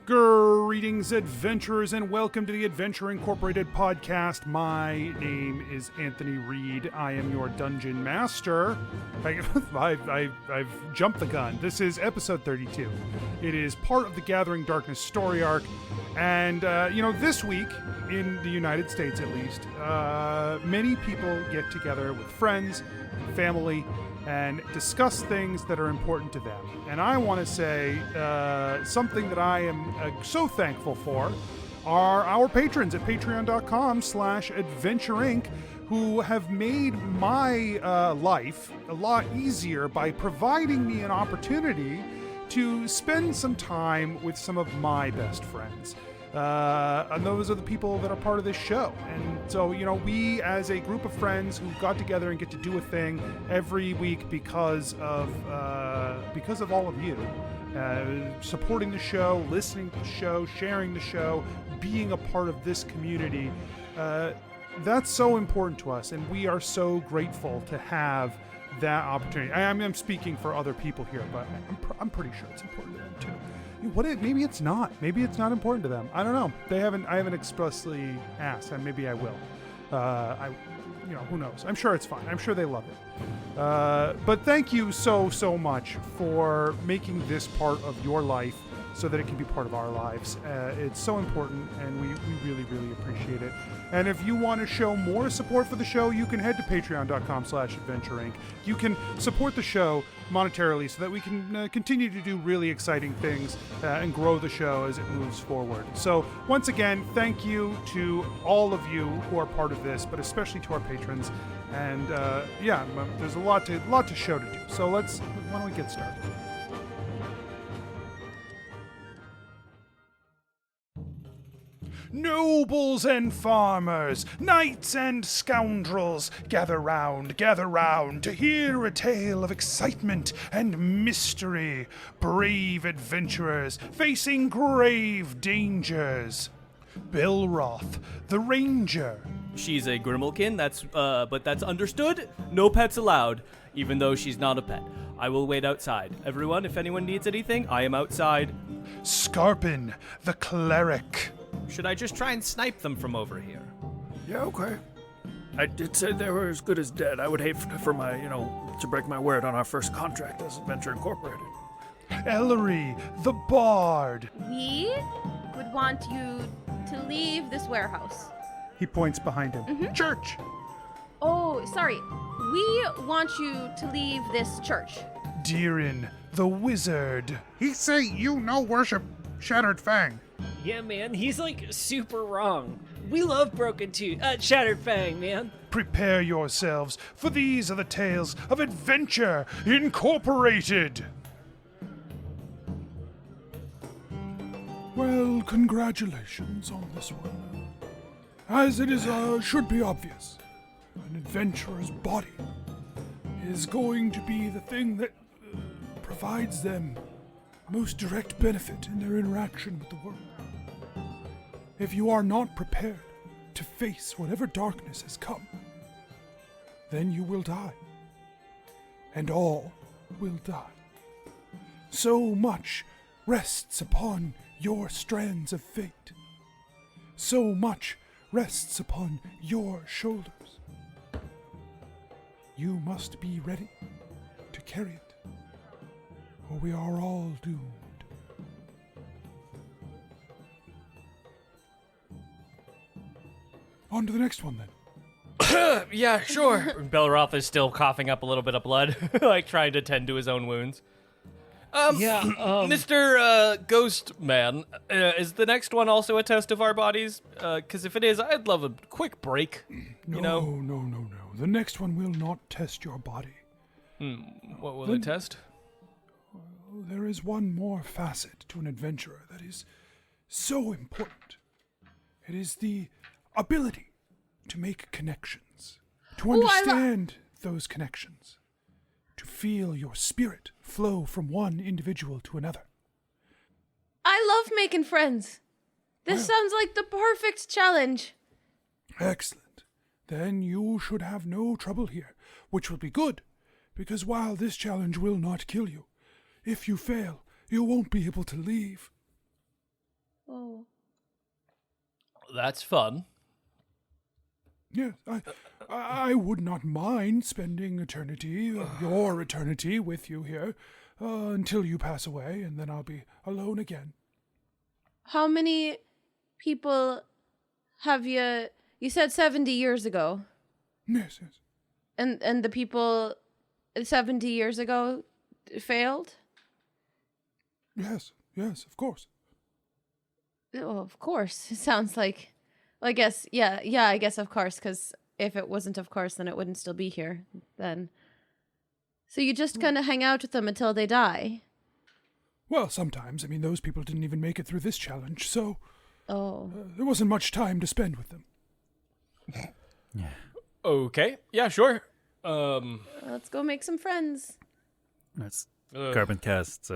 Greetings, adventurers, and welcome to the Adventure Incorporated podcast. My name is Anthony Reed. I am your dungeon master. I've jumped the gun. This is episode 32. It is part of the Gathering Darkness story arc. And, this week, in the United States at least, many people get together with friends and family and discuss things that are important to them. And I want to say something that I am so thankful for are our patrons at patreon.com/adventureinc, who have made my life a lot easier by providing me an opportunity to spend some time with some of my best friends. And those are the people that are part of this show. And so, we as a group of friends who got together and get to do a thing every week because of all of you, supporting the show, listening to the show, sharing the show, being a part of this community. That's so important to us, and we are so grateful to have that opportunity. I'm speaking for other people here, but I'm pretty sure it's important to them too. Maybe it's not. Maybe it's not important to them. I don't know. I haven't expressly asked, and maybe I will. Who knows? I'm sure it's fine. I'm sure they love it. But thank you so much for making this part of your life so that it can be part of our lives. It's so important, and we really, really appreciate it. And if you want to show more support for the show, you can head to patreon.com/adventureinc. You can support the show monetarily so that we can continue to do really exciting things and grow the show as it moves forward. So once again, thank you to all of you who are part of this, but especially to our patrons. And there's a lot to show to do. So why don't we get started? Nobles and farmers, knights and scoundrels, gather round to hear a tale of excitement and mystery. Brave adventurers facing grave dangers. Belroth, the ranger. She's a Grimalkin, but that's understood. No pets allowed, even though she's not a pet. I will wait outside. Everyone, if anyone needs anything, I am outside. Skarpin, the cleric. Should I just try and snipe them from over here? Yeah, okay. I did say they were as good as dead. I would hate for my, to break my word on our first contract as Adventure Incorporated. Ellery, the bard. We would want you to leave this warehouse. He points behind him. Mm-hmm. Church. Oh, sorry. We want you to leave this church. ReedDeeran, the wizard. He say you no worship Shattered Fang. Yeah, man, he's super wrong. We love Broken Tooth, Shattered Fang, man. Prepare yourselves, for these are the tales of Adventure Incorporated. Well, congratulations on this one. As it is, should be obvious, an adventurer's body is going to be the thing that provides them most direct benefit in their interaction with the world. If you are not prepared to face whatever darkness has come, then you will die. And all will die. So much rests upon your strands of fate. So much rests upon your shoulders. You must be ready to carry it, or we are all doomed. On to the next one, then. Yeah, sure. Belroth is still coughing up a little bit of blood, trying to tend to his own wounds. Mr. Ghost Man, is the next one also a test of our bodies? Because if it is, I'd love a quick break. No. The next one will not test your body. What will it test? There is one more facet to an adventurer that is so important. It is the ability to make connections, to understand those connections, to feel your spirit flow from one individual to another. I love making friends. This sounds like the perfect challenge. Excellent. Then you should have no trouble here, which will be good, because while this challenge will not kill you, if you fail, you won't be able to leave. Oh. That's fun. Yes, I would not mind spending eternity, your eternity, with you here until you pass away, and then I'll be alone again. How many people have you... You said 70 years ago. Yes. And the people 70 years ago failed? Yes, of course. Oh, of course. It sounds like... Well, I guess, I guess of course, because if it wasn't of course, then it wouldn't still be here then. So you just kind of hang out with them until they die? Well, sometimes. I mean, those people didn't even make it through this challenge, so... Oh. There wasn't much time to spend with them. Okay. Yeah, sure. Let's go make some friends. That's Skarpin casts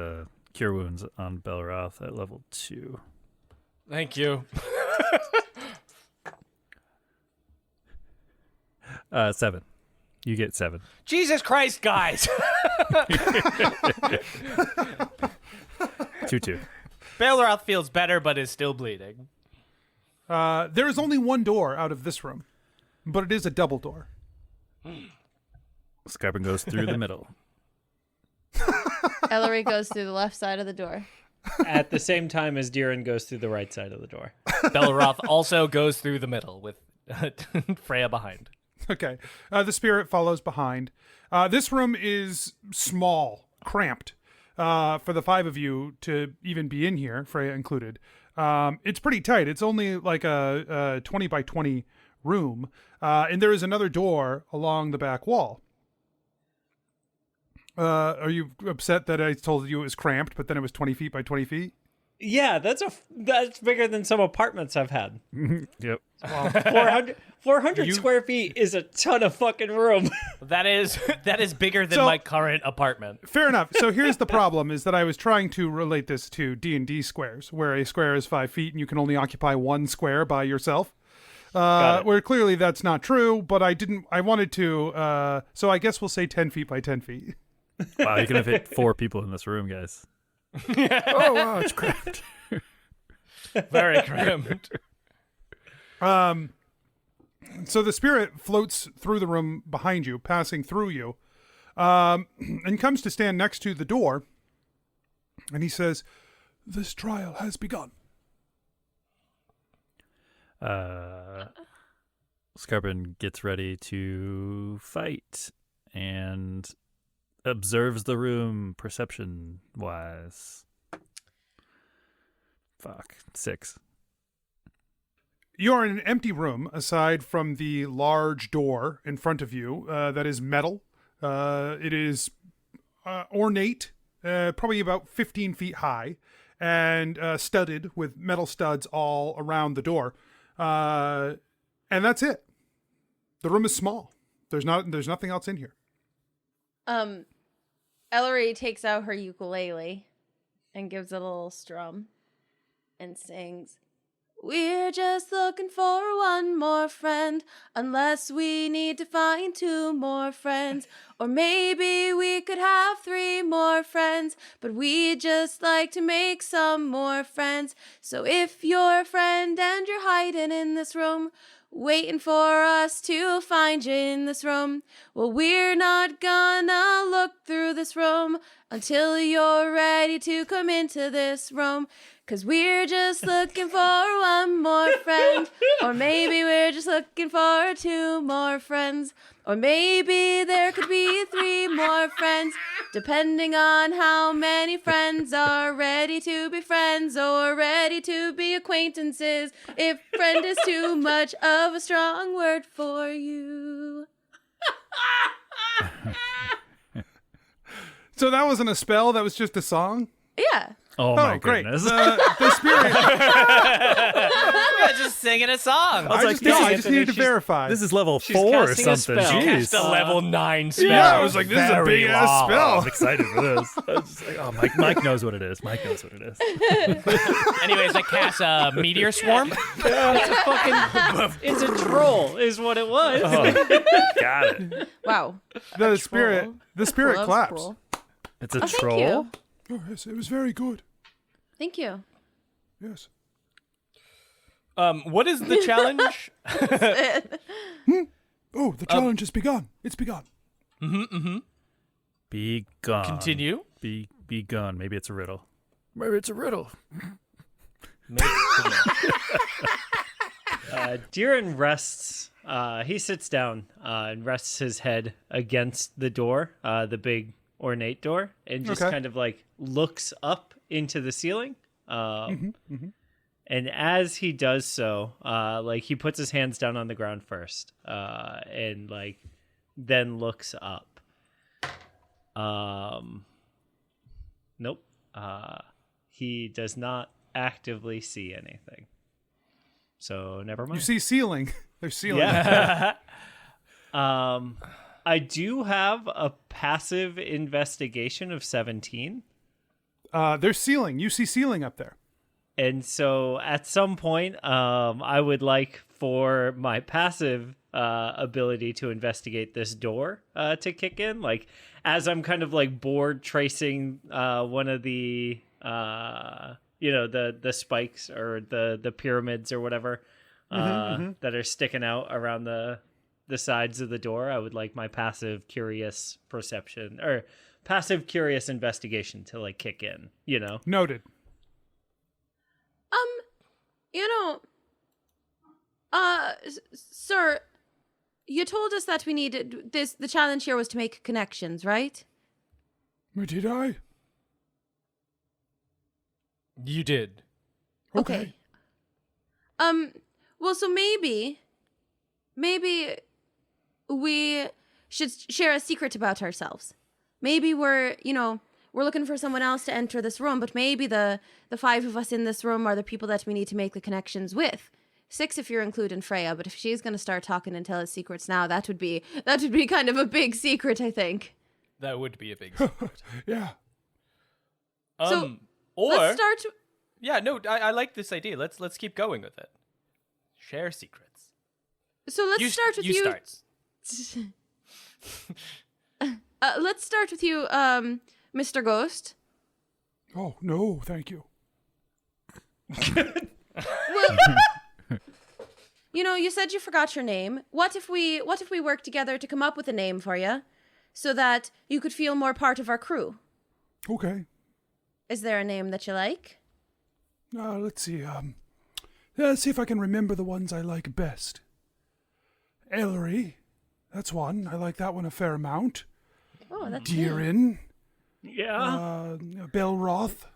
Cure Wounds on Belroth at level 2. Thank you. 7. You get 7. Jesus Christ, guys! 2-2. Belroth feels better, but is still bleeding. There is only one door out of this room, but it is a double door. Skarpin goes through the middle. Ellery goes through the left side of the door. At the same time as Deeran goes through the right side of the door. Belroth also goes through the middle with Freya behind. Okay. The spirit follows behind. This room is small, cramped, for the 5 of you to even be in here, Freya included. It's pretty tight. It's only like a 20 by 20 room. And there is another door along the back wall. Are you upset that I told you it was cramped, but then it was 20 feet by 20 feet? Yeah, that's bigger than some apartments I've had. Yep. 400 square feet is a ton of fucking room. That is bigger than So- my current apartment. Fair enough. So here's the problem, is that I was trying to relate this to D&D squares, where a square is 5 feet and you can only occupy one square by yourself. Got it. Where clearly that's not true, but I wanted to, so I guess we'll say 10 feet by 10 feet. Wow, you can have hit 4 people in this room, guys. Oh, wow, it's cramped. Very cramped. So the spirit floats through the room behind you, passing through you, and comes to stand next to the door. And he says, This trial has begun. Skarpin gets ready to fight and observes the room perception-wise. 6. You're in an empty room, aside from the large door in front of you that is metal. It is ornate, probably about 15 feet high, and studded with metal studs all around the door. And that's it. The room is small. There's nothing else in here. Ellery takes out her ukulele and gives it a little strum and sings, "We're just looking for one more friend, unless we need to find 2 more friends. Or maybe we could have 3 more friends, but we'd just like to make some more friends. So if you're a friend and you're hiding in this room, waiting for us to find you in this room, well, we're not gonna look through this room until you're ready to come into this room. 'Cause we're just looking for one more friend. Or maybe we're just looking for 2 more friends. Or maybe there could be 3 more friends, depending on how many friends are ready to be friends or ready to be acquaintances, if friend is too much of a strong word for you." So that wasn't a spell, that was just a song? Yeah. Oh my great. goodness. The spirit... Yeah, just singing a song. I just needed to verify. This is level She's 4 or casting a something. spell. Cast Jeez. a level 9 spell. Yeah, I was like, this is a Very big-ass long. spell. I'm excited for this. I was just like, oh, Mike knows what it is. Mike knows what it is. Anyways, I cast a meteor swarm. It's a troll, is what it was. Oh, got it. Wow. The spirit Loves claps. troll. It's a Oh, thank troll. you. Oh, yes, it was very good. Thank you. Yes. What is the challenge? Oh, the challenge has begun. It's begun. Be gone. Continue. Be gone. Maybe it's a riddle. Maybe it's a riddle. Deeran rests. He sits down and rests his head against the door, the big ornate door, and just kind of like looks up into the ceiling. And as he does so, like he puts his hands down on the ground first, and like then looks up. Nope. He does not actively see anything. So never mind. You see ceiling. There's ceiling. Yeah. I do have a passive investigation of 17. There's ceiling. You see ceiling up there. And so at some point, I would like for my passive ability to investigate this door to kick in. Like, as I'm kind of like bored tracing one of the, the spikes or the pyramids or whatever that are sticking out around the sides of the door, I would like my passive curious perception or passive curious investigation to like kick in, you know? Noted. Sir, you told us that we needed this. The challenge here was to make connections, right? Did I? You did. Okay. Well, so maybe we should share a secret about ourselves. Maybe we're looking for someone else to enter this room, but maybe the 5 of us in this room are the people that we need to make the connections with. 6 if you're including Freya, but if she's going to start talking and tell us secrets now, that would be kind of a big secret, I think. That would be a big secret. Yeah. Let's start. Yeah, no, I like this idea. Let's keep going with it. Share secrets. So let's start with you. You start. Let's start with you, Mr. Ghost. Oh, no, thank you. Well, you said you forgot your name. What if we work together to come up with a name for you, so that you could feel more part of our crew? Okay. Is there a name that you like? Let's see. Let's see if I can remember the ones I like best. Ellery. That's one. I like that one a fair amount. Oh, that's Deeran. Yeah. Belroth.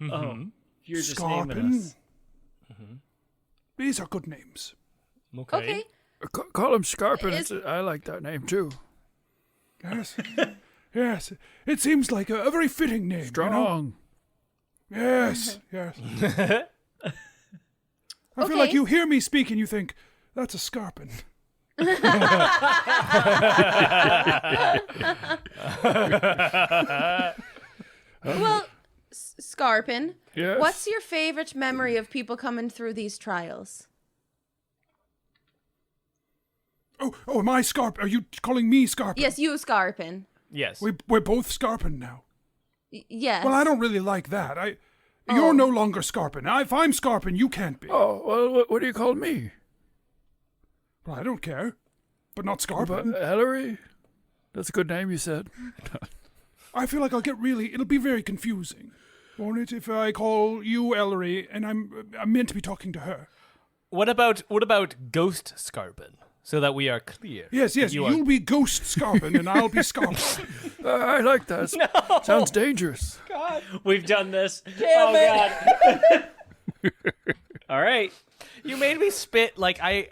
Oh, you're just naming us. These are good names. okay. Call him Skarpin. I like that name too. Yes. Yes. It seems like a very fitting name. Strong. You know? Yes. Yes. I feel like you hear me speak and you think, that's a Skarpin. Well, Skarpin, Yes. what's your favorite memory of people coming through these trials? Oh, am I Skarpin? Are you calling me Skarpin? Yes, you, Skarpin. Yes. We're both Skarpin now. Yes. Well, I don't really like that. You're no longer Skarpin. If I'm Skarpin, you can't be. Oh, well, what do you call me? Well, I don't care. But not Skarpin. Ellery? That's a good name, you said. I feel like it'll be very confusing, won't it, if I call you Ellery and I'm meant to be talking to her. What about Ghost Skarpin? So that we are clear. Yes, you'll be Ghost Skarpin and I'll be Skarpin. I like that. No. Sounds dangerous. God. We've done this. Damn God. All right. You made me spit like I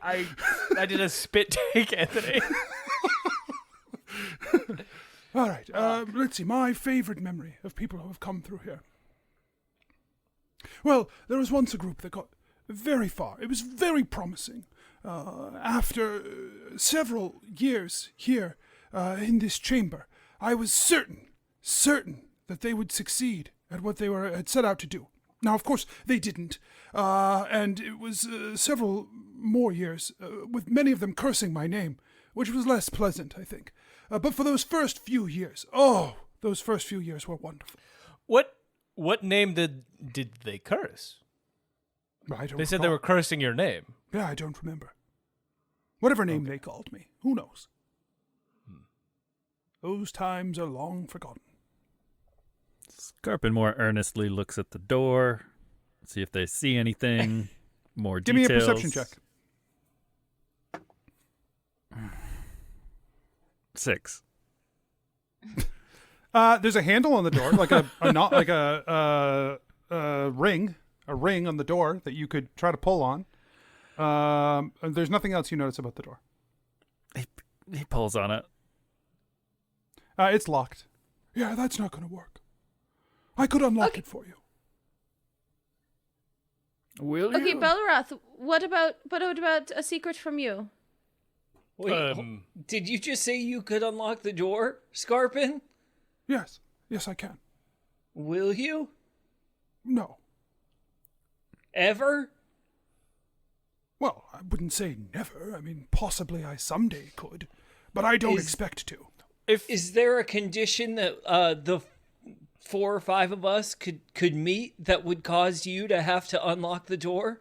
did a spit take, Anthony. All right, let's see. My favorite memory of people who have come through here. Well, there was once a group that got very far. It was very promising. After several years here in this chamber, I was certain that they would succeed at what they had set out to do. Now, of course, they didn't, and it was several more years, with many of them cursing my name, which was less pleasant, I think. But for those first few years, those first few years were wonderful. What name did they curse? I don't They said they recall. were cursing your name. Yeah, I don't remember. Whatever name they called me, who knows? Those times are long forgotten. Skarpin more earnestly looks at the door, see if they see anything, more Give details. me a perception check. 6. There's a handle on the door, like a ring on the door that you could try to pull on. And there's nothing else you notice about the door. He pulls on it. It's locked. Yeah, that's not going to work. I could unlock it for you. Will Okay, you? Belroth, what about a secret from you? Wait, did you just say you could unlock the door, Skarpin? Yes, I can. Will you? No. Ever? Well, I wouldn't say never. I mean, possibly I someday could, but I don't expect to. Is there a condition that the 4 or 5 of us could meet that would cause you to have to unlock the door?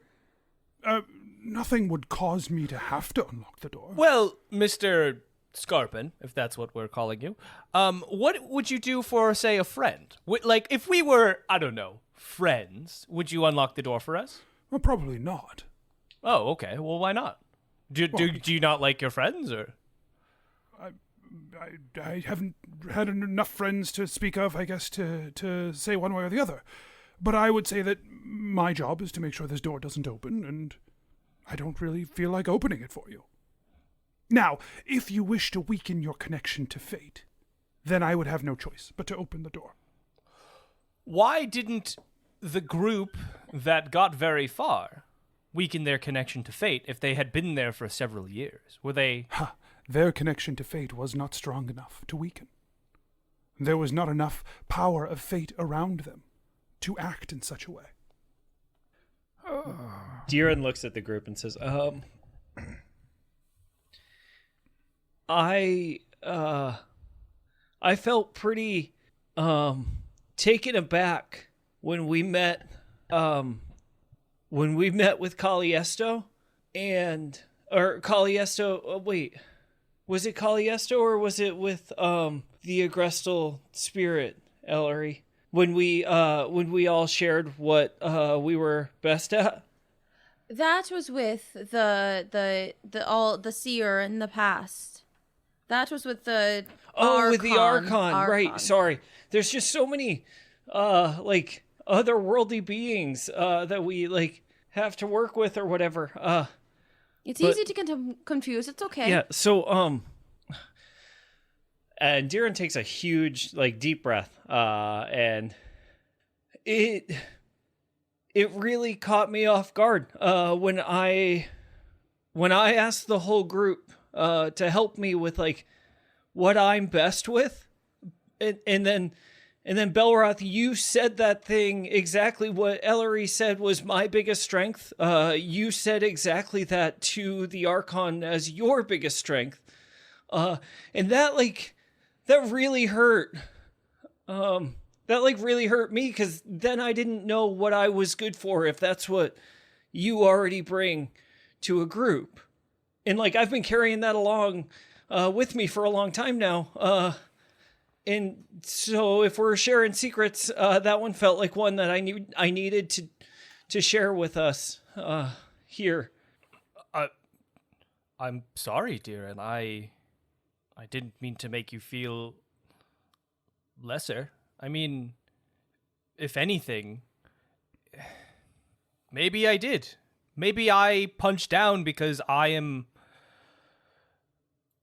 Nothing would cause me to have to unlock the door. Well, Mr. Skarpin, if that's what we're calling you, what would you do for, say, a friend? Like, if we were, I don't know, friends, would you unlock the door for us? Well, probably not. Oh, okay. Well, why not? Do you not like your friends, or? I haven't had enough friends to speak of, I guess, to say one way or the other. But I would say that my job is to make sure this door doesn't open, and I don't really feel like opening it for you. Now, if you wish to weaken your connection to fate, then I would have no choice but to open the door. Why didn't the group that got very far weaken their connection to fate if they had been there for several years? Were they... Their connection to fate was not strong enough to weaken. There was not enough power of fate around them to act in such a way. Deeran looks at the group and says, I felt pretty taken aback when we met with Caliesto wait, was it Caliesto or was it with the Agrestal spirit, Ellery? When we all shared what we were best at? That was with the seer in the past. That was with the with the Archon. Right, sorry. There's just so many like otherworldly beings that we have to work with or whatever. It's easy to get confused. It's okay. Yeah, so and Deeran takes a huge deep breath and it really caught me off guard when I asked the whole group to help me with what I'm best with, and then Belroth, you said that thing exactly what Ellery said was my biggest strength. You said exactly that to the Archon as your biggest strength, and that really hurt. That really hurt me, because then I didn't know what I was good for if that's what you already bring to a group. And I've been carrying that along with me for a long time now. And so if we're sharing secrets, that one felt like one that I needed to share with us here. I'm sorry, dear, and I didn't mean to make you feel lesser. I mean, if anything, maybe I did. Maybe I punched down because I am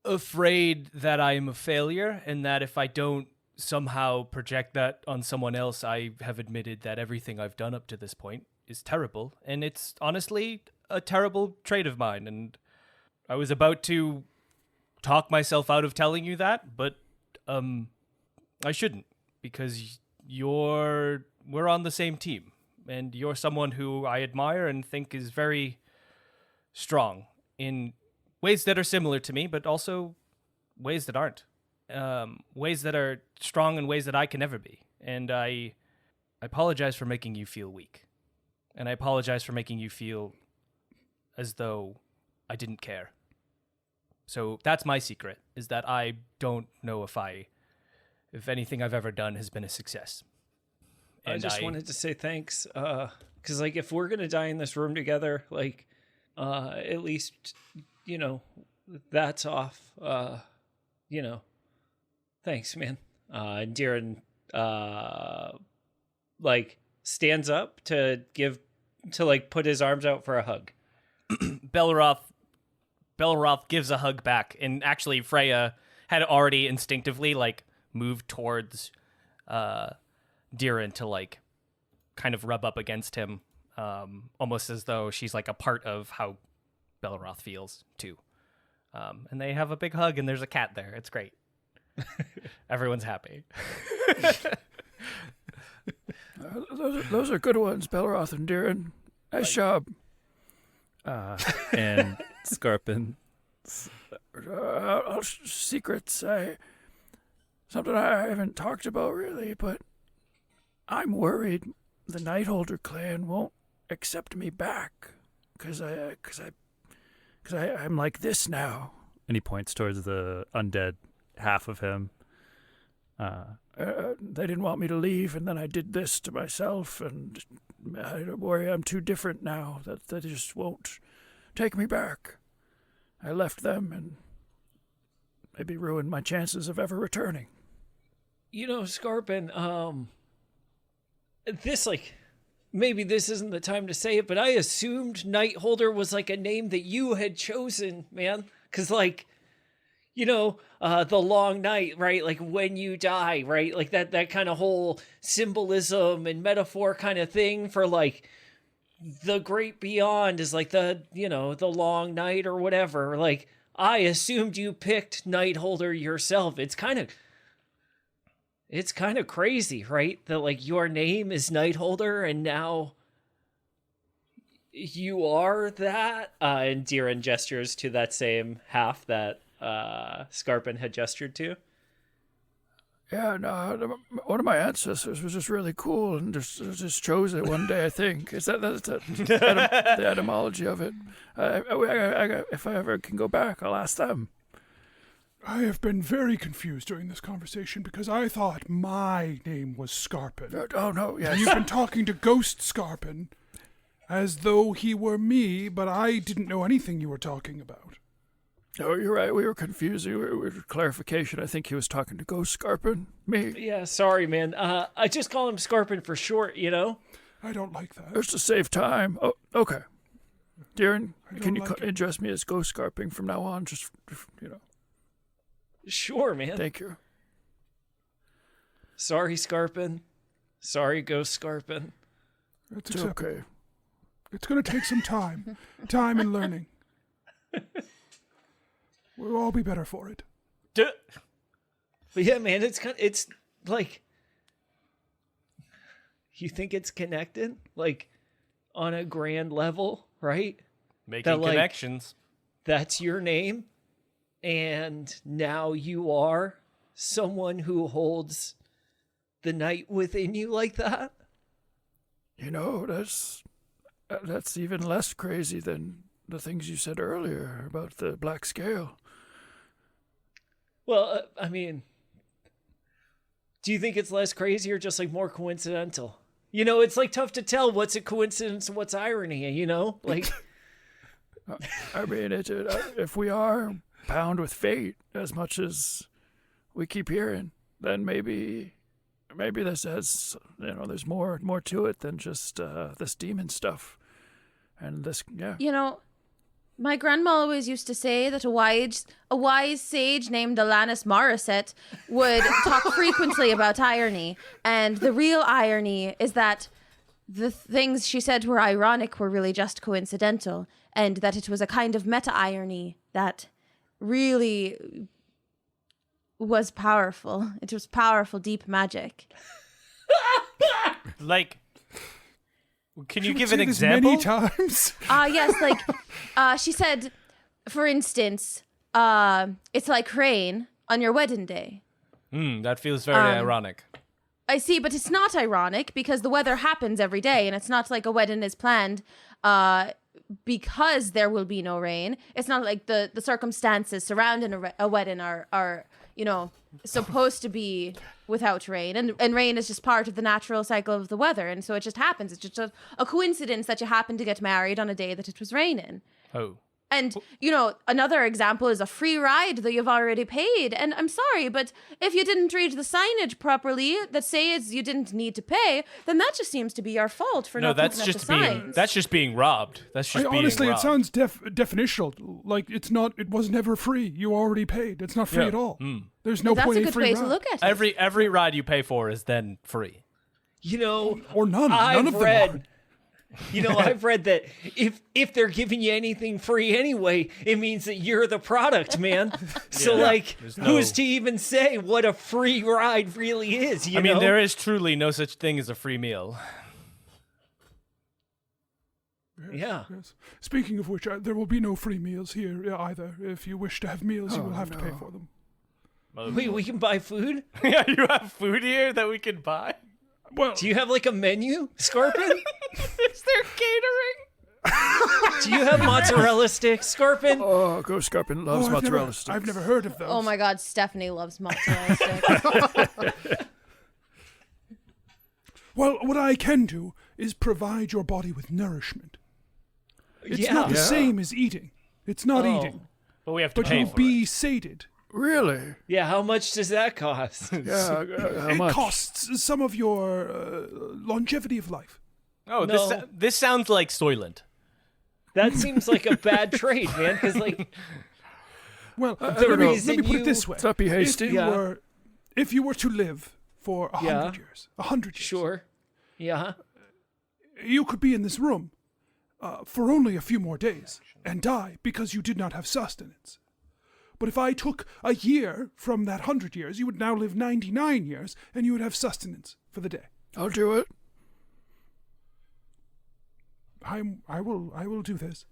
afraid that I am a failure, and that if I don't somehow project that on someone else, I have admitted that everything I've done up to this point is terrible, and it's honestly a terrible trait of mine, and I was about to talk myself out of telling you that, but I shouldn't, because we're on the same team, and you're someone who I admire and think is very strong in ways that are similar to me, but also ways that aren't. Ways that are strong and ways that I can never be. And I apologize for making you feel weak. And I apologize for making you feel as though I didn't care. So that's my secret, is that I don't know if anything I've ever done has been a success. And I just wanted to say thanks, because like if we're gonna die in this room together, like at least that's off. Thanks, man. And Deeran like stands up to put his arms out for a hug. Belroth gives a hug back, and actually Freya had already instinctively like moved towards Deeran to like kind of rub up against him, almost as though she's like a part of how Belroth feels too. And they have a big hug, and there's a cat there. It's great. Everyone's happy. Those are good ones, Belroth and Deeran. Nice job. And Skarpin. Secrets. Something I haven't talked about really, but I'm worried the Nightholder clan won't accept me back because I'm like this now. And he points towards the undead half of him. They didn't want me to leave, and then I did this to myself, and I worry I'm too different now, that they just won't take me back. I left them and maybe ruined my chances of ever returning. Skarpin, maybe this isn't the time to say it, but I assumed Nightholder was like a name that you had chosen, man. Because, the long night, right? Like when you die, right? Like that kind of whole symbolism and metaphor kind of thing for like the great beyond is like the long night or whatever. Like I assumed you picked Nightholder yourself. It's kind of crazy, right? That like your name is Nightholder and now you are that. And Deeran gestures to that same half that Skarpin had gestured to. Yeah, no, one of my ancestors was just really cool and just chose it one day, I think. Is that's the etymology of it? If I ever can go back, I'll ask them. I have been very confused during this conversation because I thought my name was Skarpin. Oh, no, yes. You've been talking to Ghost Skarpin as though he were me, but I didn't know anything you were talking about. Oh, you're right. We were confused. Clarification. I think he was talking to Ghost Skarpin. Me. Yeah, sorry, man. I just call him Skarpin for short, I don't like that. Just to save time. Oh, okay. Deeran, can you address me as Ghost Skarpin from now on? Just, Sure, man. Thank you. Sorry, Skarpin. Sorry, Ghost Skarpin. It's okay. It's going to take some time. Time and learning. We'll all be better for it. But yeah, man, it's like, you think it's connected, like on a grand level, right? Making connections. That's your name, and now you are someone who holds the night within you like that. That's even less crazy than the things you said earlier about the black scale. Well, I mean, do you think it's less crazy or just like more coincidental? It's like tough to tell what's a coincidence and what's irony, Like, I mean, if we are bound with fate as much as we keep hearing, then maybe this has, there's more to it than just this demon stuff. And this, yeah. My grandma always used to say that a wise sage named Alanis Morissette would talk frequently about irony. And the real irony is that the things she said were ironic were really just coincidental. And that it was a kind of meta-irony that really was powerful. It was powerful, deep magic. Like... Can you give an an example? Many times. Yes, she said, for instance, it's like rain on your wedding day. That feels very ironic. I see, but it's not ironic because the weather happens every day, and it's not like a wedding is planned because there will be no rain. It's not like the circumstances surrounding a wedding are supposed to be without rain, and rain is just part of the natural cycle of the weather, and so it just happens. It's just a coincidence that you happen to get married on a day that it was raining. Oh. And, another example is a free ride that you've already paid. And I'm sorry, but if you didn't read the signage properly that says you didn't need to pay, then that just seems to be your fault for not looking at the signs. That's just being robbed. That's just being honestly, robbed. it sounds definitional. Like it was never free. You already paid. It's not free at all. There's no point in free That's a good way ride. to look at it. Every ride you pay for is then free. Or none. None of them are. I've read that if they're giving you anything free anyway, it means that you're the product, man. So who's to even say what a free ride really is? I mean, there is truly no such thing as a free meal. Yeah. Yes. Speaking of which, there will be no free meals here either. If you wish to have meals, you will have to pay for them. Wait, we can buy food? Yeah, you have food here that we can buy? Well, do you have like a menu, Skarpin? Is there catering? Do you have mozzarella sticks, Skarpin? Oh, Skarpin loves mozzarella sticks. I've never heard of those. Oh my God, Stephanie loves mozzarella sticks. Well, what I can do is provide your body with nourishment. It's not the same as eating. It's not eating. But we have to But pay you'll for be it. sated. Really? Yeah, how much does that cost? Yeah, how much? It costs some of your longevity of life. Oh, No. this sounds like Soylent. That seems like a bad trade, man, because Well, the let me reason put you- it this way. Let's not be hasty. If you were to live for 100 years, 100 years, Sure. Yeah. you could be in this room for only a few more days and die because you did not have sustenance. But if I took a year from that 100 years, you would now live 99 years, and you would have sustenance for the day. I'll do it. I will do this.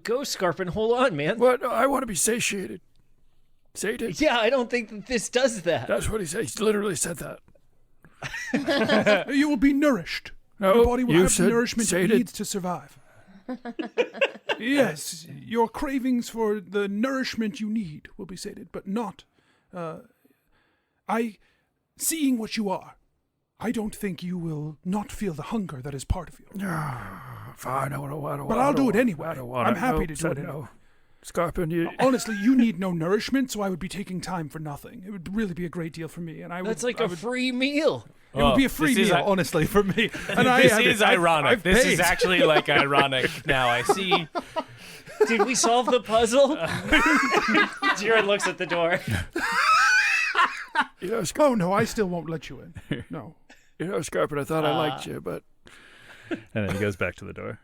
Go, Skarpin, hold on, man. What? I want to be satiated. Sated? Yeah, I don't think that this does that. That's what he said. He literally said that. You will be nourished. No, Your body will you have the said nourishment it sated. needs to survive. Yes, your cravings for the nourishment you need will be sated, but not. Seeing what you are, I don't think you will not feel the hunger that is part of you. Fine, I don't. But I'll do it anyway. I don't want I'm happy to do it anyway. No. Skarpin, you. Honestly, you need no nourishment, so I would be taking time for nothing. It would really be a great deal for me, and That's like a free meal. It would be a free meal, honestly, for me. And This is ironic. I've This paid. is actually like ironic now. I see. Did we solve the puzzle? Jared looks at the door. You know, Oh no, I still won't let you in. No. Skarpin, I thought I liked you, but And then he goes back to the door.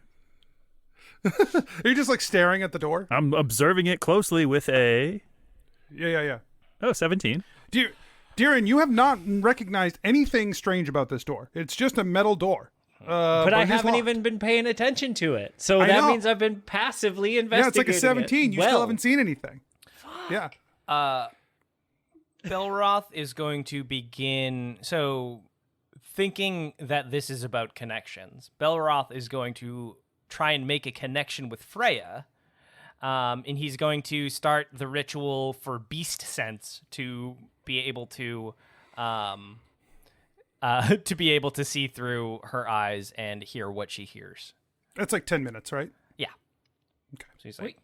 Are you just like staring at the door? I'm observing it closely with a Yeah. 17. Deeran, you have not recognized anything strange about this door. It's just a metal door. But I it is haven't locked. even been paying attention to it. So I that know. means I've been passively Yeah, investigating it's like a 17. it. You still haven't seen anything. Yeah. Belroth is going to begin. So, thinking that this is about connections, Belroth is going to try and make a connection with Freya. And he's going to start the ritual for beast sense to be able to see through her eyes and hear what she hears. That's like 10 minutes, right? Yeah. Okay. So he's like,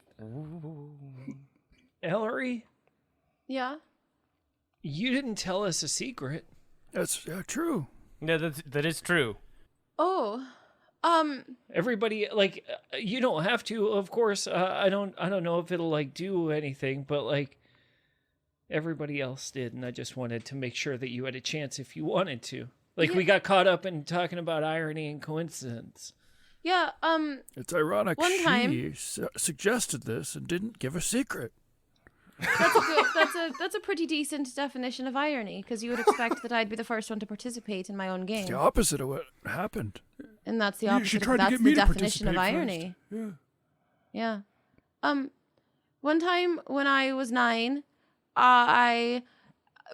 Ellery, Yeah. you didn't tell us a secret. that's true. no, that is true. Oh. Everybody, you don't have to, of course. I don't know if it'll do anything, but everybody else did, and I just wanted to make sure that you had a chance if you wanted to. We got caught up in talking about irony and coincidence. Yeah, It's ironic. One time- She suggested this and didn't give a secret. that's a pretty decent definition of irony, because you would expect that I'd be the first one to participate in my own game. The opposite of what happened. And that's the You opposite. should try to That's get the me to definition of participate irony. first. Yeah. One time when I was 9, I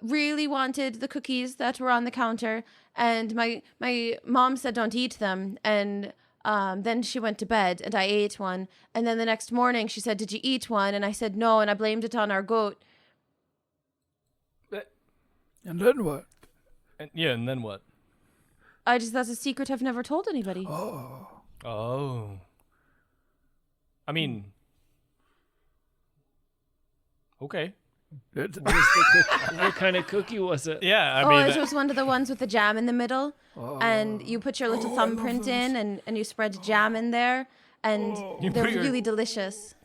really wanted the cookies that were on the counter, and my mom said don't eat them, and then she went to bed and I ate one, and then the next morning she said, did you eat one? And I said no, and I blamed it on our goat. And then what? And then what? That's a secret I've never told anybody. Oh. I mean, okay. What kind of cookie was it? Yeah, I mean, It was one of the ones with the jam in the middle, and you put your little thumbprint in, and you spread jam in there, and they're really delicious.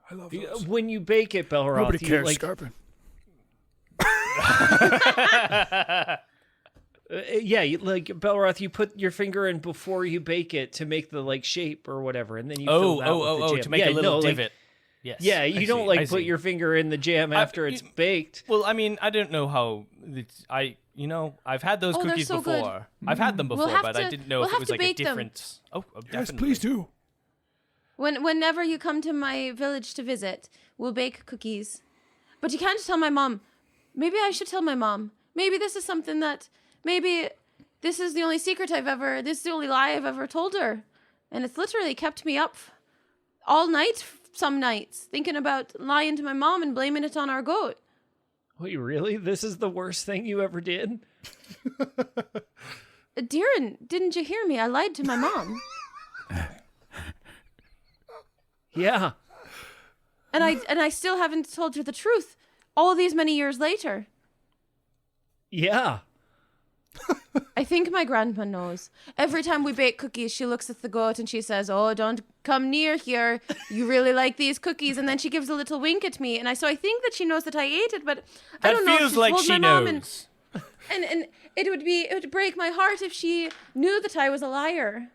I love those. When you bake it, Belroth, Nobody you, cares, like, Skarpin. yeah, like Belroth, you put your finger in before you bake it to make the like shape or whatever, and then you fill that with the jam. to make a little like, divot. Yes. yeah, you don't I like put see. your finger in the jam after it's baked. Well, I mean, I don't know how. I've had those they're cookies so good. before. I've had them before, We'll have but I to- didn't know we'll if it have was to like a bake them. different. Oh, Yes, definitely. please do. Whenever you come to my village to visit, we'll bake cookies. But you can't tell my mom. Maybe I should tell my mom. Maybe this is something that. Maybe this is the only secret this is the only lie I've ever told her. And it's literally kept me up all night, some nights, thinking about lying to my mom and blaming it on our goat. Wait, really? This is the worst thing you ever did? Deeran, didn't you hear me? I lied to my mom. Yeah. And I still haven't told her the truth all these many years later. Yeah. I think my grandma knows. Every time we bake cookies, she looks at the goat and she says, "Oh, don't come near here. You really like these cookies." And then she gives a little wink at me, and I think that she knows that I ate it, but I That don't know. If feels she's like told she my mom knows. and it would break my heart if she knew that I was a liar.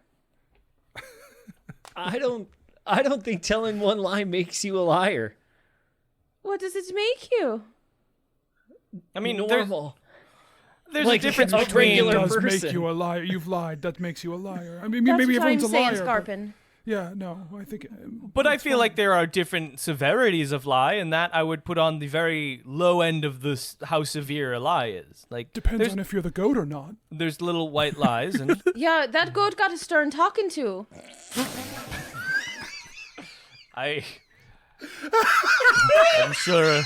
I don't think telling one lie makes you a liar. What does it make you? I mean, Normal. there's Like a difference a between. regular It does make person. you a liar. You've lied. That makes you a liar. I mean, That's maybe what I'm everyone's a saying, liar. But, Skarpin. yeah, no, I think. But I feel like there are different severities of lie, and that I would put on the very low end of this. How severe a lie is. Like Depends there's, on if you're the goat or not. there's little white lies, and Yeah, that goat got a stern talking to. I'm sure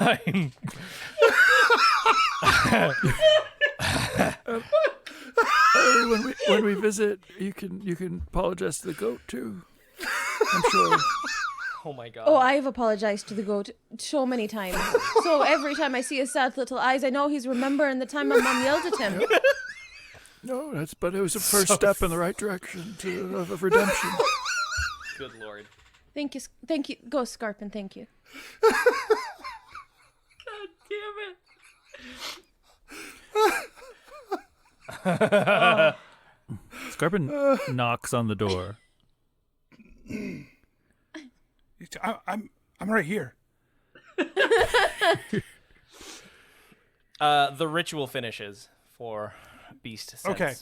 I'm. When we visit, you can apologize to the goat too. I'm sure. Oh my god. Oh, I've apologized to the goat so many times. So every time I see his sad little eyes, I know he's remembering the time my mom yelled at him. No, but it was a first step in the right direction of redemption. Good lord. Thank you, go Skarpin. Thank you. Skarpin knocks on the door. I'm right here. The ritual finishes for Beast Sense. Okay.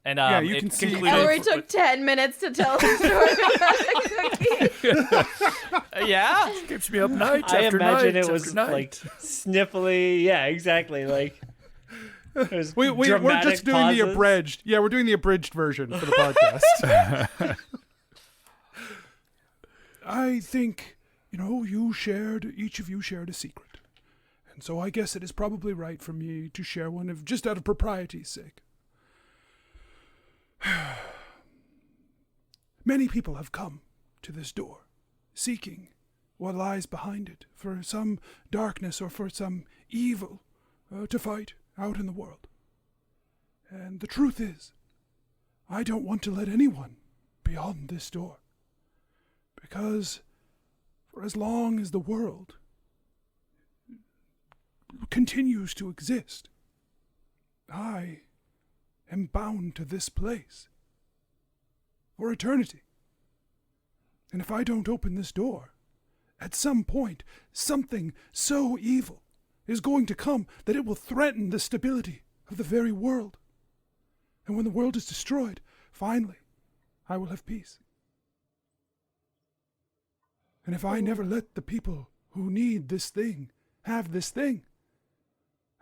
And Yeah, you it can see- concluded Ellery took 10 minutes to tell the story about the cookie. Yeah. Keeps me up night I after imagine night it was after night. like sniffly. Yeah, exactly. Like it was We're dramatic just doing the pauses. abridged. Yeah, we're doing the abridged version for the podcast. I think, each of you shared a secret. And so I guess it is probably right for me to share one just out of propriety's sake. Many people have come to this door, seeking what lies behind it, for some darkness or for some evil to fight out in the world. And the truth is, I don't want to let anyone beyond this door. Because for as long as the world continues to exist, I am bound to this place for eternity. And if I don't open this door, at some point, something so evil is going to come that it will threaten the stability of the very world. And when the world is destroyed, finally, I will have peace. And if I never let the people who need this thing have this thing,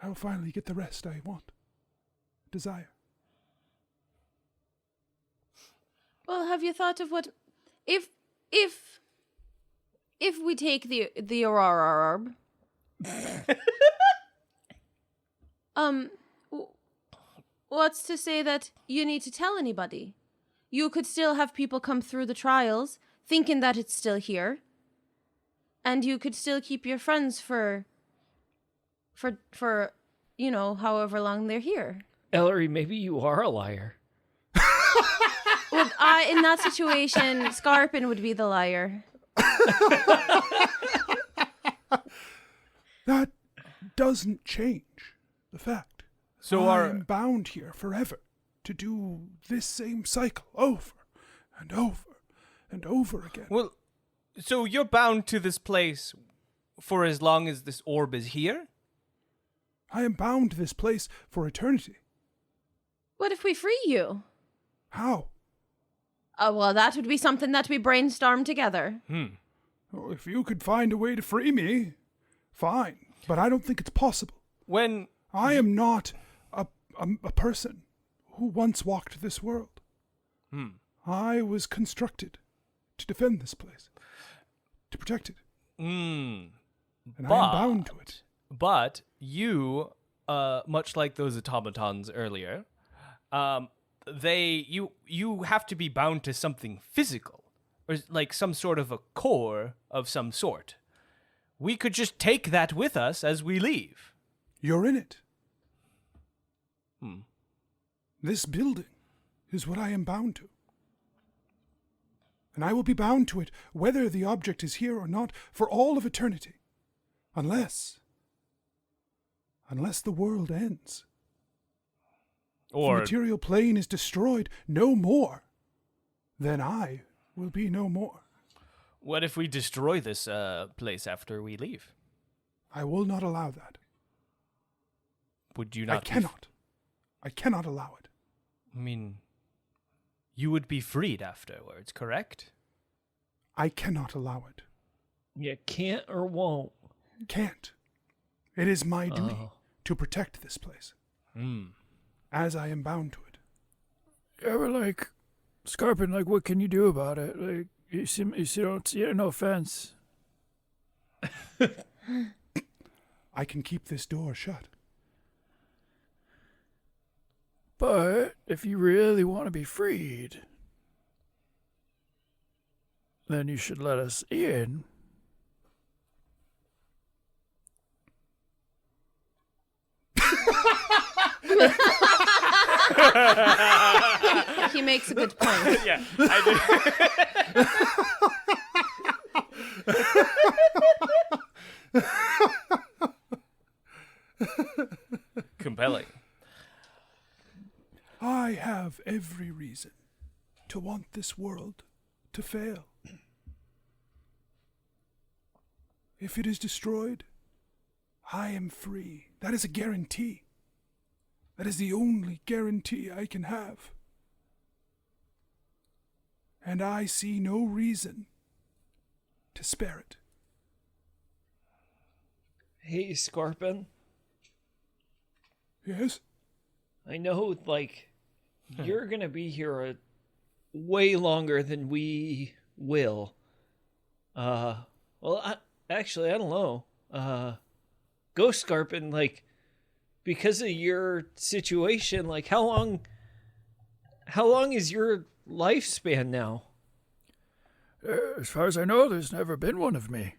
I will finally get the rest I want, desire. Well, have you thought of what if we take the Aurora Orb? What's to say that you need to tell anybody? You could still have people come through the trials thinking that it's still here. And you could still keep your friends for however long they're here. Ellery, maybe you are a liar. Well, in that situation, Skarpin would be the liar. That doesn't change the fact. So I'm bound here forever to do this same cycle over and over and over again. Well, so you're bound to this place for as long as this orb is here? I am bound to this place for eternity. What if we free you? How? Well, that would be something that we brainstorm together. Well, if you could find a way to free me, fine. But I don't think it's possible. When I am not a person who once walked this world. I was constructed to defend this place, to protect it. And I am bound to it. But you, much like those automatons earlier, you have to be bound to something physical, or like some sort of a core of some sort. We could just take that with us as we leave. You're in it. This building is what I am bound to. And I will be bound to it whether the object is here or not for all of eternity. Unless the world ends. Or the material plane is destroyed no more, then I will be no more. what if we destroy this place after we leave? I will not allow that. Would you not? I cannot. I cannot allow it. I mean, you would be freed afterwards, correct? I cannot allow it. You can't or won't. Can't. It is my duty to protect this place. As I am bound to it. Yeah, but like, Skarpin, like, what can you do about it? Like, you don't see no offense. I can keep this door shut. But if you really want to be freed, then you should let us in. He makes a good point. Yeah, I do. Compelling. I have every reason to want this world to fail. If it is destroyed, I am free. That is a guarantee. That is the only guarantee I can have. And I see no reason to spare it. Hey, Skarpin. Yes? I know, like, you're gonna be here way longer than we will. Well, actually, I don't know. Ghost Skarpin, like, because of your situation, like, how long is your lifespan now? As far as I know, there's never been one of me.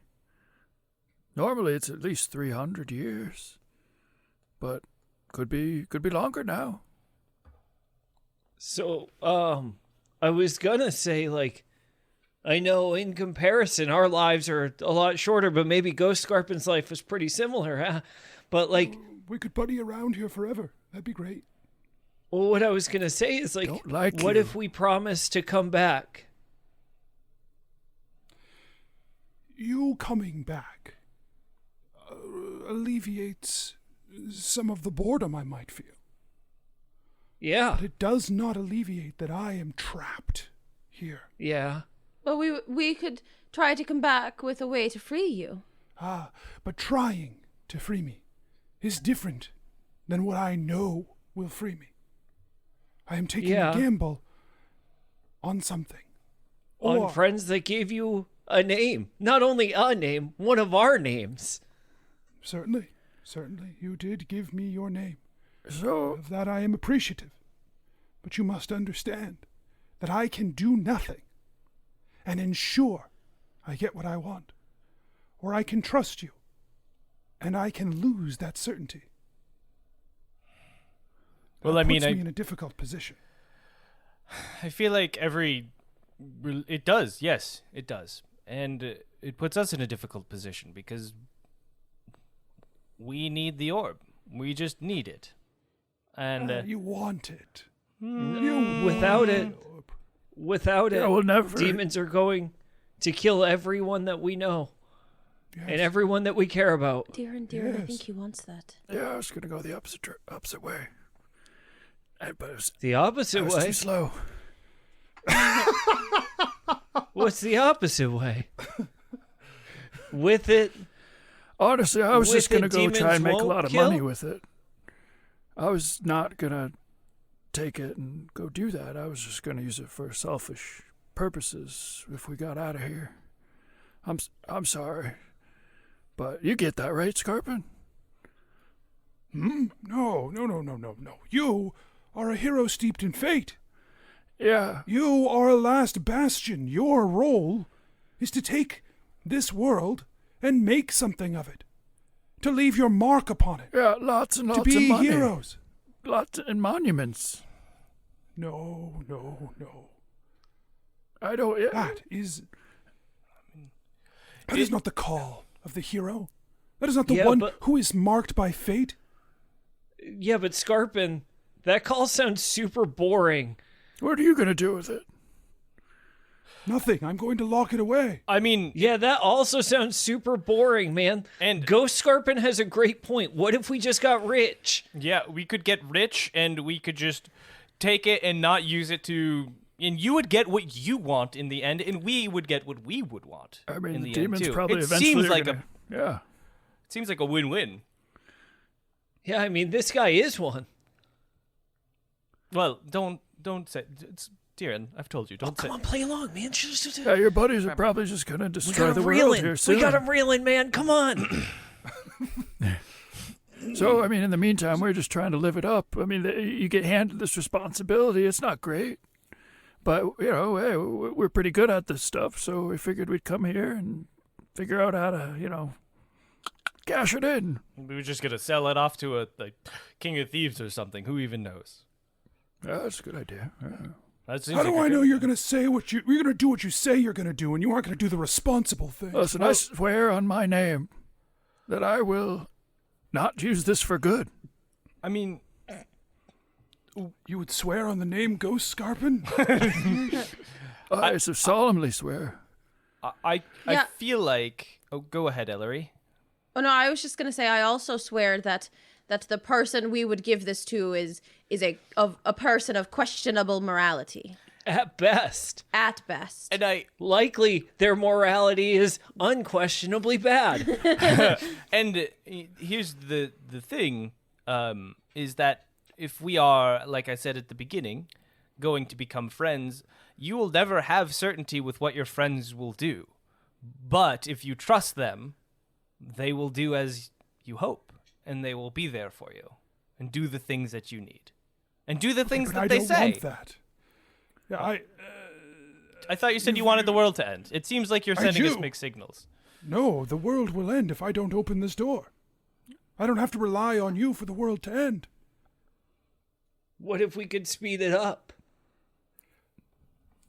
Normally, it's at least 300 years. But could be longer now. So, I was gonna say, like, I know in comparison our lives are a lot shorter, but maybe Ghost Skarpin's life was pretty similar, huh? But, like, We could buddy around here forever. That'd be great. well, what I was gonna say is, like, what if we promise to come back? You coming back alleviates some of the boredom I might feel. Yeah. But it does not alleviate that I am trapped here. Yeah. But we could try to come back with a way to free you. But trying to free me is different than what I know will free me. I am taking Yeah. a gamble on something. On friends that gave you a name. Not only a name, one of our names. Certainly, you did give me your name. So, Of that I am appreciative. But you must understand that I can do nothing and ensure I get what I want. Or I can trust you, and I can lose that certainty. Well, That I mean, puts me in a difficult position. I feel like it does. Yes, it does. And it puts us in a difficult position because we need the orb. We just need it. And You want it. Without it, we'll never. demons are going to kill everyone that we know and everyone that we care about. Deeran, I Yes. think he wants that. Yeah, I was gonna go the opposite way. But it was, The opposite I was way? too slow. What's the opposite way? With it, Honestly, I was With just gonna it, go try demons and make a won't lot of kill? money with it. I was not gonna take it and go do that. I was just gonna use it for selfish purposes if we got out of here. I'm sorry, but you get that right, Skarpin? No. You are a hero steeped in fate. Yeah. You are a last bastion. Your role is to take this world and make something of it. To leave your mark upon it. Yeah, lots and lots To be of money. heroes. Lots and monuments. No. I don't. That is not the call of the hero. That is not the Yeah, one but- who is marked by fate. yeah, but Skarpin, that call sounds super boring. What are you gonna do with it? Nothing. I'm going to lock it away. I mean, Yeah, that also sounds super boring, man. And- Ghost Skarpin has a great point. What if we just got rich? yeah, we could get rich and we could just take it and not use it to. And you would get what you want in the end, and we would get what we would want. I mean, in the the demons end too. probably it eventually seems are like gonna, yeah. it seems like a win-win. Yeah, I mean, this guy is one. Well, don't say it's Deeran, I've told you. Don't say. Come on, play along, man. Yeah, your buddies are probably just gonna We destroy got the him world reeling. here soon. We got him reeling, man. Come on. So, I mean, in the meantime, we're just trying to live it up. I mean, you get handed this responsibility. It's not great. But, you know, hey, we're pretty good at this stuff, so we figured we'd come here and figure out how to, you know, cash it in. We were just gonna sell it off to a King of Thieves or something. Who even knows? Yeah, that's a good idea. Yeah. That seems How like do a I good- know you're going to say you're going to do what you say you're going to do, and you aren't going to do the responsible thing? Listen, I swear on my name that I will not use this for good. I mean, You would swear on the name Ghost Skarpin? I so solemnly swear. I Yeah. feel like. Oh, go ahead, Ellery. Oh no, I was just gonna say I also swear that the person we would give this to is a person of questionable morality At best. at best. And Likely, their morality is unquestionably bad. and here's the thing, is that if we are, like I said at the beginning, going to become friends, you will never have certainty with what your friends will do. But if you trust them, they will do as you hope, and they will be there for you, and do the things that you need, and do the things But that I they don't say. want that. Yeah, I thought you said you wanted the world to end. It seems like you're I sending us do. mixed signals. No, the world will end if I don't open this door. I don't have to rely on you for the world to end. What if we could speed it up?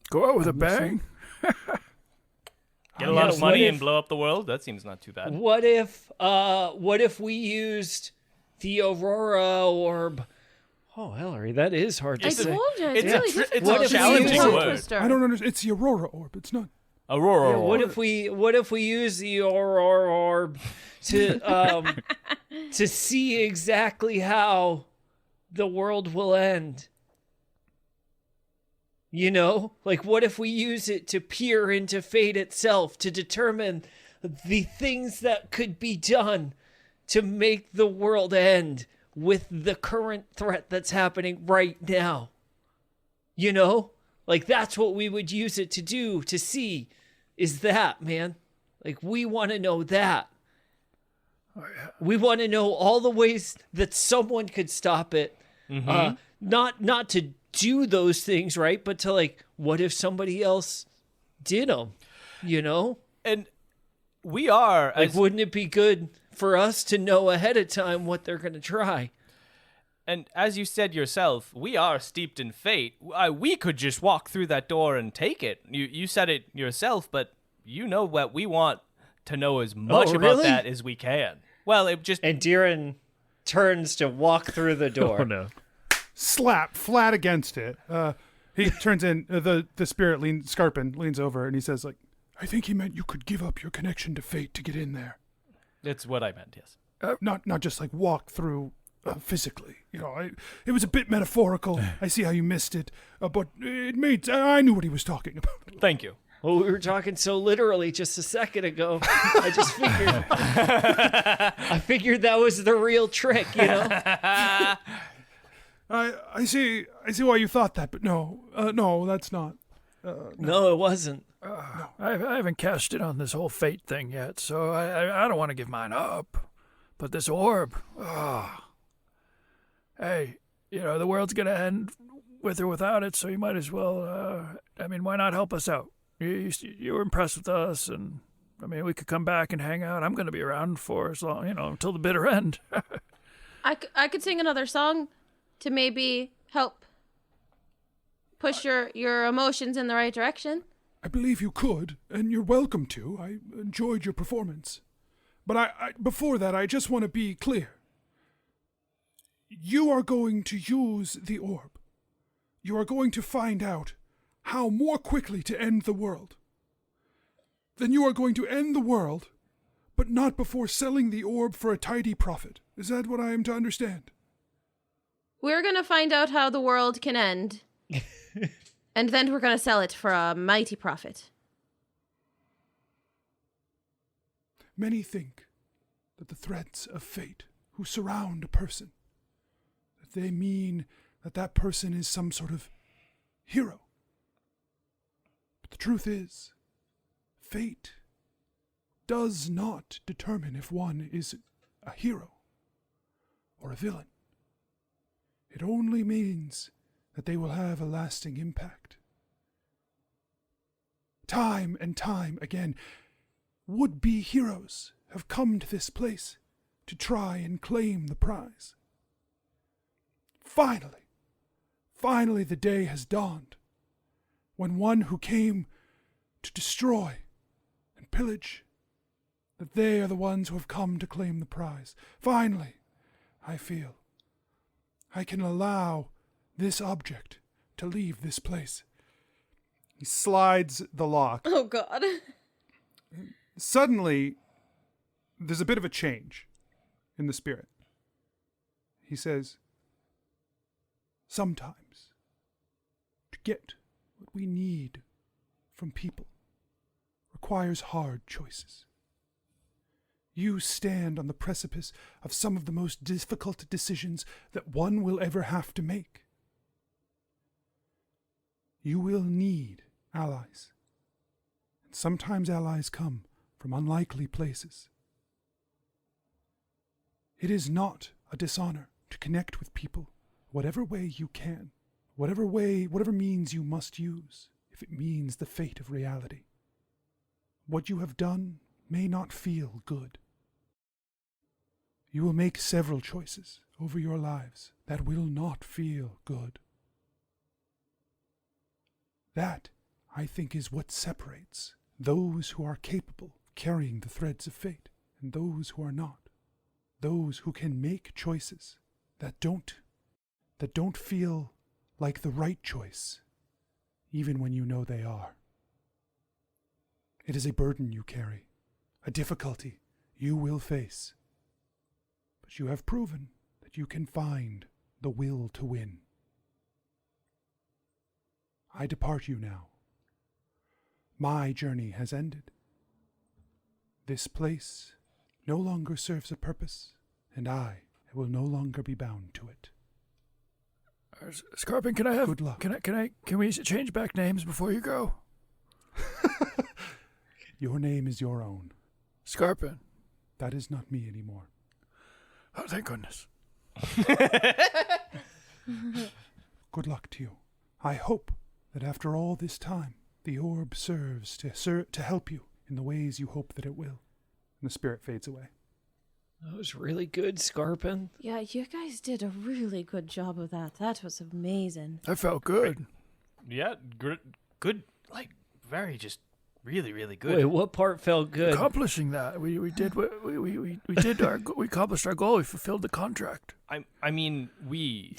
Go out with a bang. Get a lot of money what and if- blow up the world? That seems not too bad. What if we used the Aurora Orb? Oh, Ellery, that is hard to I say. told you, it's it's a really tr- it's a difficult. It's challenging tongue word. twister. I don't understand. It's the Aurora Orb. It's not. Aurora. Yeah, what if we use the Aurora Orb to to see exactly how the world will end? You know, like what if we use it to peer into fate itself to determine the things that could be done to make the world end with the current threat that's happening right now. You know? Like, that's what we would use it to do, to see, is that, man. Like, we want to know that. We want to know all the ways that someone could stop it. Not to do those things, right? But to, like, what if somebody else did them, you know? And we are... Like, wouldn't it be good for us to know ahead of time what they're going to try? And as you said yourself, we are steeped in fate. We could just walk through that door and take it. You said it yourself, but you know what we want to know as much about that as we can. Well, it just... And Deeran turns to walk through the door. Oh, no. Slap flat against it. He turns in, the spirit Skarpin leans over and he says, like, I think he meant you could give up your connection to fate to get in there. It's what I meant, yes. Not just like walk through physically. You know, it was a bit metaphorical. I see how you missed it, but it made. I knew what he was talking about. Thank you. Well, we were talking so literally just a second ago. I just figured. I figured that was the real trick, you know. I see why you thought that, but no, that's not. No, it wasn't. I haven't cashed in on this whole fate thing yet, so I don't want to give mine up. But this orb, hey, you know, the world's going to end with or without it, so you might as well, why not help us out? You were impressed with us, and, we could come back and hang out. I'm going to be around for as long, until the bitter end. I could sing another song to maybe help push your emotions in the right direction. I believe you could, and you're welcome to. I enjoyed your performance. But I before that, I just want to be clear. You are going to use the orb. You are going to find out how more quickly to end the world. Then you are going to end the world, but not before selling the orb for a tidy profit. Is that what I am to understand? We're going to find out how the world can end. And then we're going to sell it for a mighty profit. Many think that the threats of fate who surround a person, that they mean that that person is some sort of hero. But the truth is, fate does not determine if one is a hero or a villain. It only means that they will have a lasting impact. Time and time again, would-be heroes have come to this place to try and claim the prize. Finally the day has dawned, when one who came to destroy and pillage, that they are the ones who have come to claim the prize. Finally, I feel I can allow this object to leave this place. he slides the lock. Oh, God. Suddenly, there's a bit of a change in the spirit. He says, Sometimes, to get what we need from people requires hard choices. You stand on the precipice of some of the most difficult decisions that one will ever have to make. You will need allies. And sometimes allies come from unlikely places. It is not a dishonor to connect with people whatever way you can, whatever means you must use, if it means the fate of reality. What you have done may not feel good. You will make several choices over your lives that will not feel good. That, I think, is what separates those who are capable of carrying the threads of fate and those who are not. Those who can make choices that don't feel like the right choice, even when you know they are. It is a burden you carry, a difficulty you will face. But you have proven that you can find the will to win. I depart you now. My journey has ended. This place no longer serves a purpose and I will no longer be bound to it. Skarpin, can I have? Good luck. Can we change back names before you go? Your name is your own. Skarpin. That is not me anymore. Oh, thank goodness. Good luck to you. I hope that after all this time, the orb serves to help you in the ways you hope that it will. And the spirit fades away. That was really good, Skarpin. Yeah, you guys did a really good job of that. That was amazing. I felt good. Yeah, good, like very just really, really good. Wait, what part felt good? Accomplishing that, we did what we did we accomplished our goal. We fulfilled the contract. I mean, we.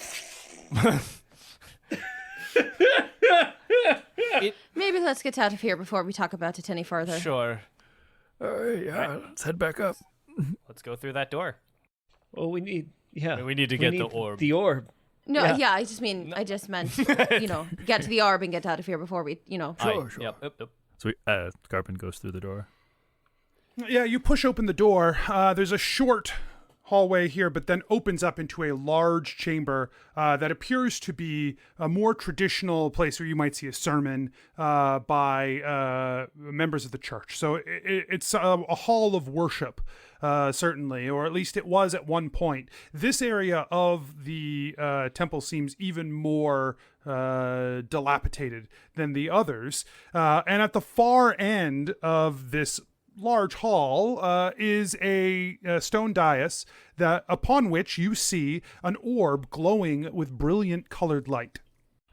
Maybe let's get out of here before we talk about it any further. Sure. All right, yeah, let's head back up. Let's go through that door. Well, we need to get the orb. The orb. No, Yeah. yeah, I just meant, get to the orb and get out of here before we. Sure. Yep. So Skarpin goes through the door. Yeah, you push open the door. There's a short hallway here, but then opens up into a large chamber that appears to be a more traditional place where you might see a sermon by members of the church. So it's a hall of worship, certainly, or at least it was at one point. This area of the temple seems even more dilapidated than the others. And at the far end of this large hall is a stone dais that upon which you see an orb glowing with brilliant colored light.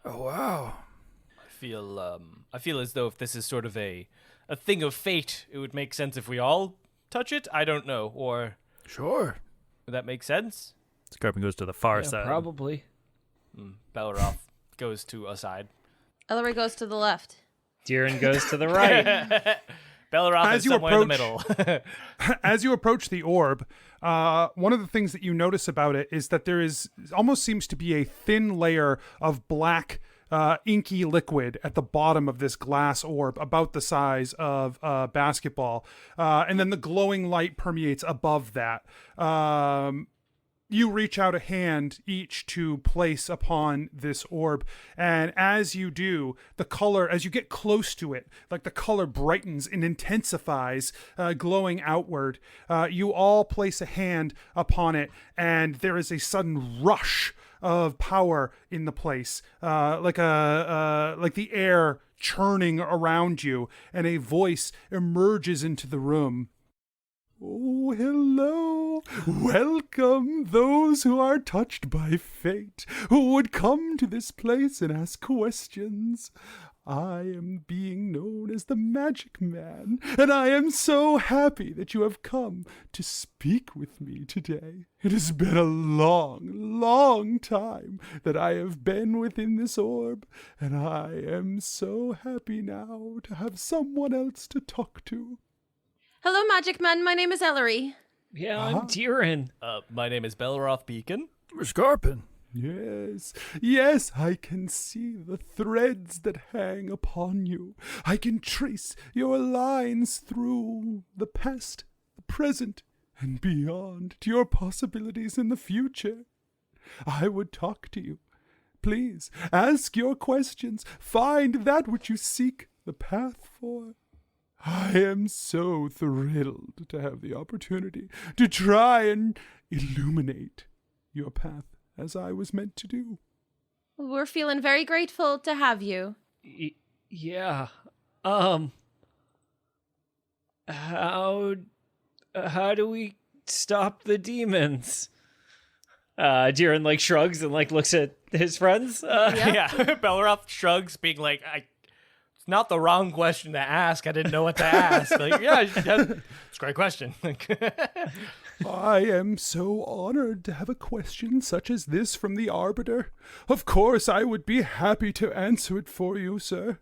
Oh wow. I feel as though if this is sort of a thing of fate, it would make sense if we all touch it. I don't know, or Sure. would that make sense? Skarpin goes to the far Yeah, side. probably. Belroth goes to a side. Ellery goes to the left. Deeran goes to the right. Belroth is somewhere in the middle. As you approach the orb, one of the things that you notice about it is that there is almost seems to be a thin layer of black inky liquid at the bottom of this glass orb, about the size of a basketball, and then the glowing light permeates above that. You reach out a hand each to place upon this orb, and as you do, the color, as you get close to it, like the color brightens and intensifies, glowing outward. You all place a hand upon it, and there is a sudden rush of power in the place, like the air churning around you, and a voice emerges into the room. Oh, hello. Welcome those who are touched by fate, who would come to this place and ask questions. I am being known as the Magic Man, and I am so happy that you have come to speak with me today. It has been a long, long time that I have been within this orb, and I am so happy now to have someone else to talk to. Hello, Magic Man. My name is Ellery. Yeah, I'm Deeran. My name is Belroth Beacon. Skarpin. Yes, I can see the threads that hang upon you. I can trace your lines through the past, the present, and beyond to your possibilities in the future. I would talk to you. Please, ask your questions. Find that which you seek the path for. I am so thrilled to have the opportunity to try and illuminate your path as I was meant to do. We're feeling very grateful to have you. Yeah. How do we stop the demons? Deeran shrugs and looks at his friends. Yeah. Belroth shrugs, being like, it's not the wrong question to ask. I didn't know what to ask. It's a great question. I am so honored to have a question such as this from the Arbiter. Of course, I would be happy to answer it for you, sir.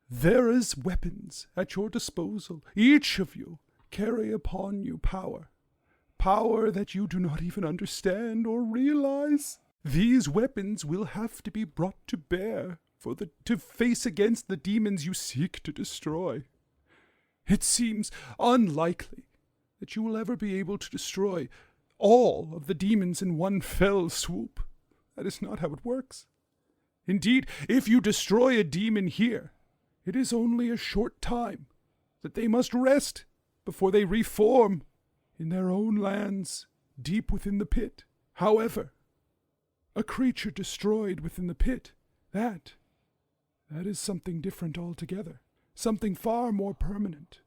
There is weapons at your disposal. Each of you carry upon you power. Power that you do not even understand or realize. These weapons will have to be brought to bear to face against the demons you seek to destroy. It seems unlikely that you will ever be able to destroy all of the demons in one fell swoop. That is not how it works. Indeed, if you destroy a demon here, it is only a short time that they must rest before they reform in their own lands deep within the pit. However, a creature destroyed within the pit, that is something different altogether, something far more permanent.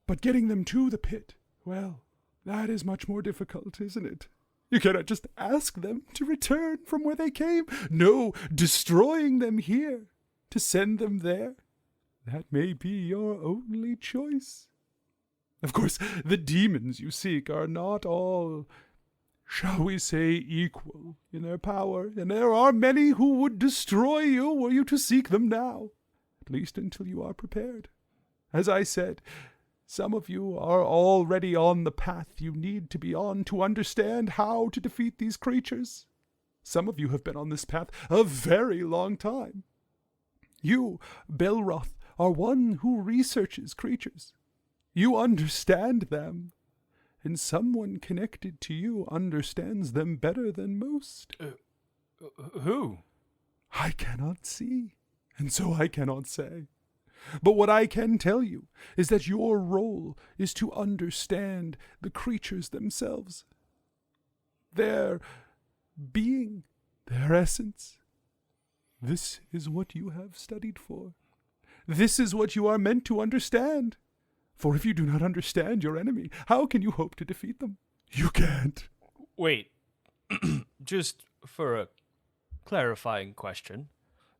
But getting them to the pit, well, that is much more difficult, isn't it? You cannot just ask them to return from where they came. No, destroying them here to send them there, that may be your only choice. Of course, the demons you seek are not all, shall we say, equal in their power, and there are many who would destroy you were you to seek them now, at least until you are prepared. As I said, some of you are already on the path you need to be on to understand how to defeat these creatures. Some of you have been on this path a very long time. You, Belroth, are one who researches creatures. You understand them, and someone connected to you understands them better than most. Who? I cannot see, and so I cannot say. But what I can tell you is that your role is to understand the creatures themselves, their being, their essence. This is what you have studied for. This is what you are meant to understand. For if you do not understand your enemy, how can you hope to defeat them? You can't. Wait, just for a clarifying question.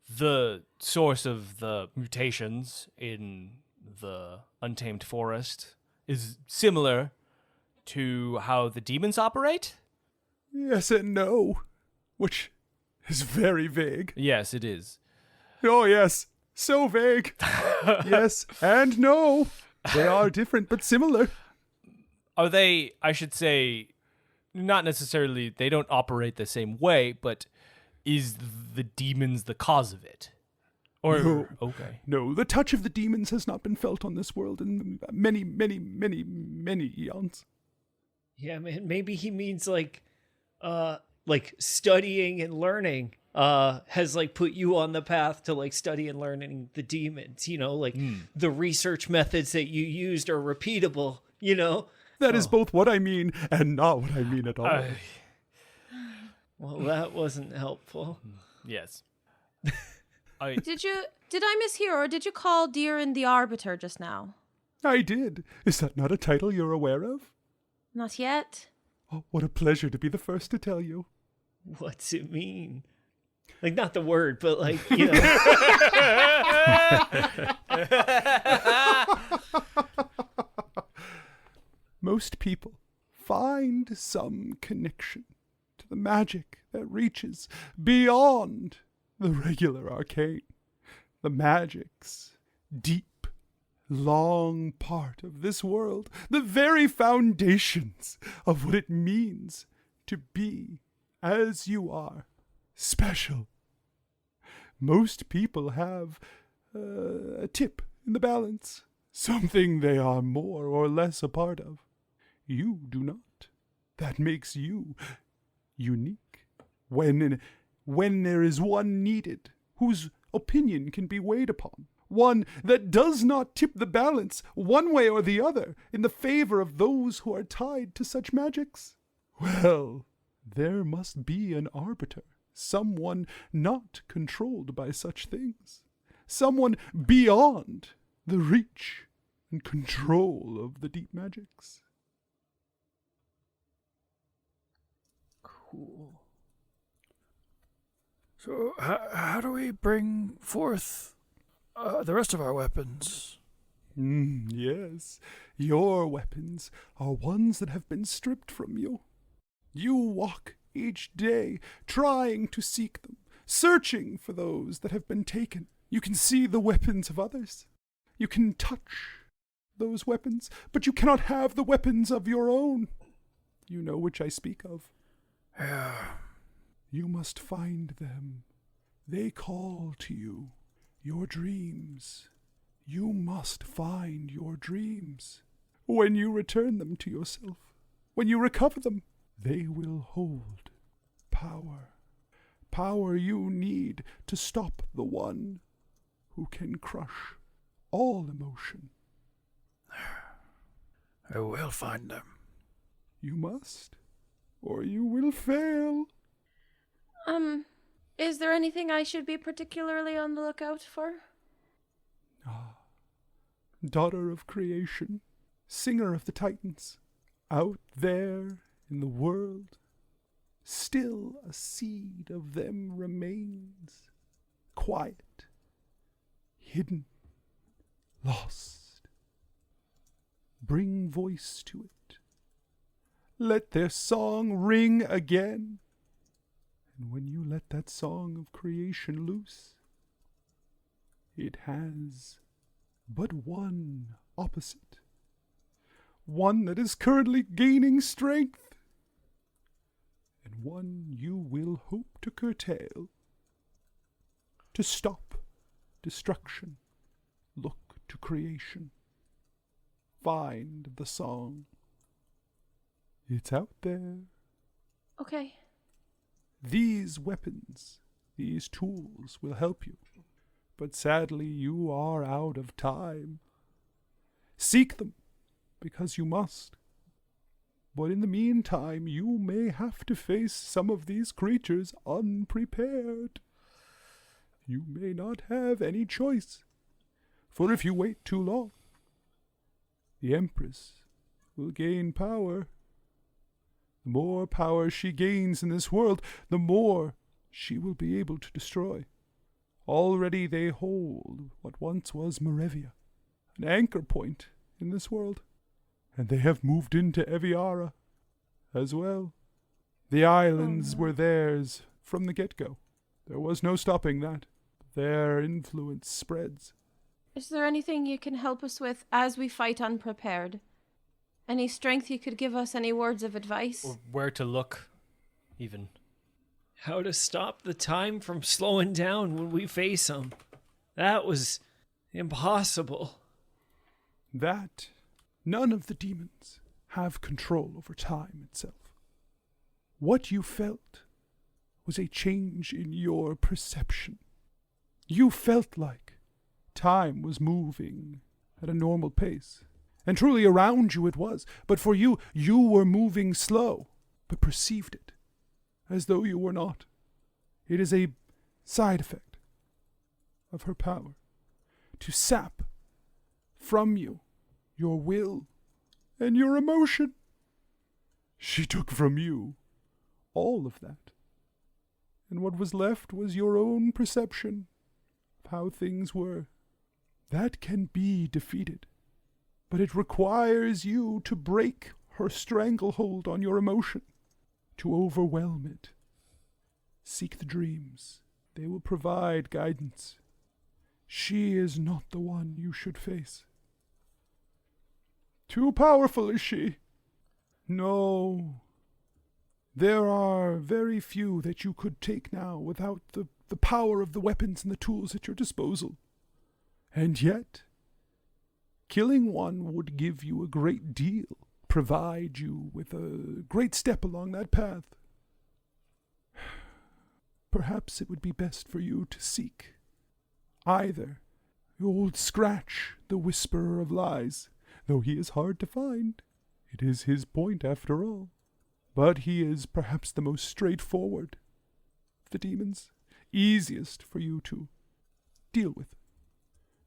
The source of the mutations in the Untamed Forest is similar to how the demons operate? Yes and no, which is very vague. Yes, it is. Oh, yes, so vague. Yes and no. They are different but similar. Are they, I should say, not necessarily, they don't operate the same way, but is the demons the cause of it? Or No. Okay. No, the touch of the demons has not been felt on this world in many, many, many, many eons. Yeah, man, maybe he means like studying and learning has like put you on the path to like study and learning the demons, the research methods that you used are repeatable, That is both what I mean and not what I mean at all. Well, that wasn't helpful. Yes. Did I mishear, or did you call Deeran the Arbiter just now? I did. Is that not a title you're aware of? Not yet. Oh, what a pleasure to be the first to tell you. What's it mean? Like, not the word, but like, Most people find some connection to the magic that reaches beyond the regular arcane. The magic's deep, long part of this world, the very foundations of what it means to be, as you are, special. Most people have a tip in the balance, something they are more or less a part of. You do not. That makes you unique. When there is one needed, whose opinion can be weighed upon, one that does not tip the balance one way or the other in the favor of those who are tied to such magics, well, there must be an arbiter, someone not controlled by such things, someone beyond the reach and control of the deep magics. Cool. So, how do we bring forth the rest of our weapons? Yes, your weapons are ones that have been stripped from you. You walk each day trying to seek them, searching for those that have been taken. You can see the weapons of others. You can touch those weapons, but you cannot have the weapons of your own. You know which I speak of. Yeah. You must find them. They call to you. Your dreams. You must find your dreams. When you return them to yourself, when you recover them, They will hold power. Power you need to stop the one who can crush all emotion. I will find them. You must, or you will fail. Is there anything I should be particularly on the lookout for? Daughter of creation, singer of the Titans, out there in the world, still a seed of them remains, quiet, hidden, lost. Bring voice to it. Let their song ring again. And when you let that song of creation loose, it has but one opposite, one that is currently gaining strength, and one you will hope to curtail. To stop destruction, look to creation. Find the song. It's out there. Okay. These weapons, these tools will help you. But sadly, you are out of time. Seek them, because you must. But in the meantime, you may have to face some of these creatures unprepared. You may not have any choice, for if you wait too long, the Empress will gain power. The more power she gains in this world, the more she will be able to destroy. Already they hold what once was Marevia, an anchor point in this world, and they have moved into Eviara as well. The islands were theirs from the get-go. There was no stopping that. Their influence spreads. Is there anything you can help us with as we fight unprepared? Any strength you could give us, any words of advice? Or where to look, even. How to stop the time from slowing down when we face them. That was impossible. That none of the demons have control over time itself. What you felt was a change in your perception. You felt like time was moving at a normal pace. And truly around you it was. But for you, you were moving slow, but perceived it as though you were not. It is a side effect of her power to sap from you your will and your emotion. She took from you all of that. And what was left was your own perception of how things were. That can be defeated, but it requires you to break her stranglehold on your emotion, to overwhelm it. Seek the dreams. They will provide guidance. She is not the one you should face. Too powerful is she? No. There are very few that you could take now without the power of the weapons and the tools at your disposal. And yet, killing one would give you a great deal, provide you with a great step along that path. Perhaps it would be best for you to seek either old Scratch, the Whisperer of Lies, though he is hard to find. It is his point after all. But he is perhaps the most straightforward of the demons, easiest for you to deal with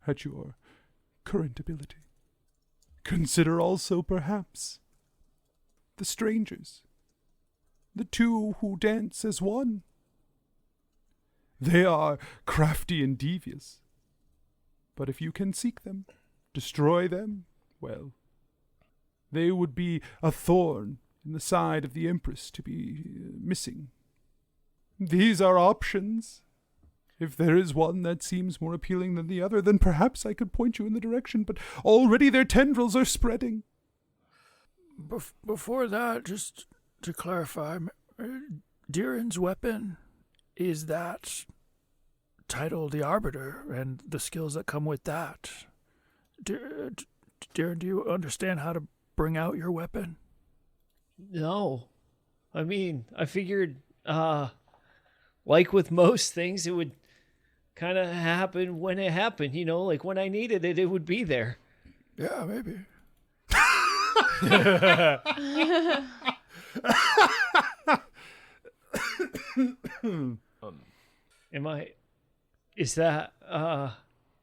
at your current ability. Consider also, perhaps, the strangers, the two who dance as one. They are crafty and devious, but if you can seek them, destroy them, well, they would be a thorn in the side of the Empress to be missing. These are options. If there is one that seems more appealing than the other, then perhaps I could point you in the direction, but already their tendrils are spreading. Before that, just to clarify, Deeran's weapon, is that titled the Arbiter and the skills that come with that? Deeran, do you understand how to bring out your weapon? No. I mean, I figured, like with most things, it would kind of happen when it happened, like when I needed it, it would be there. Yeah, maybe. Is that,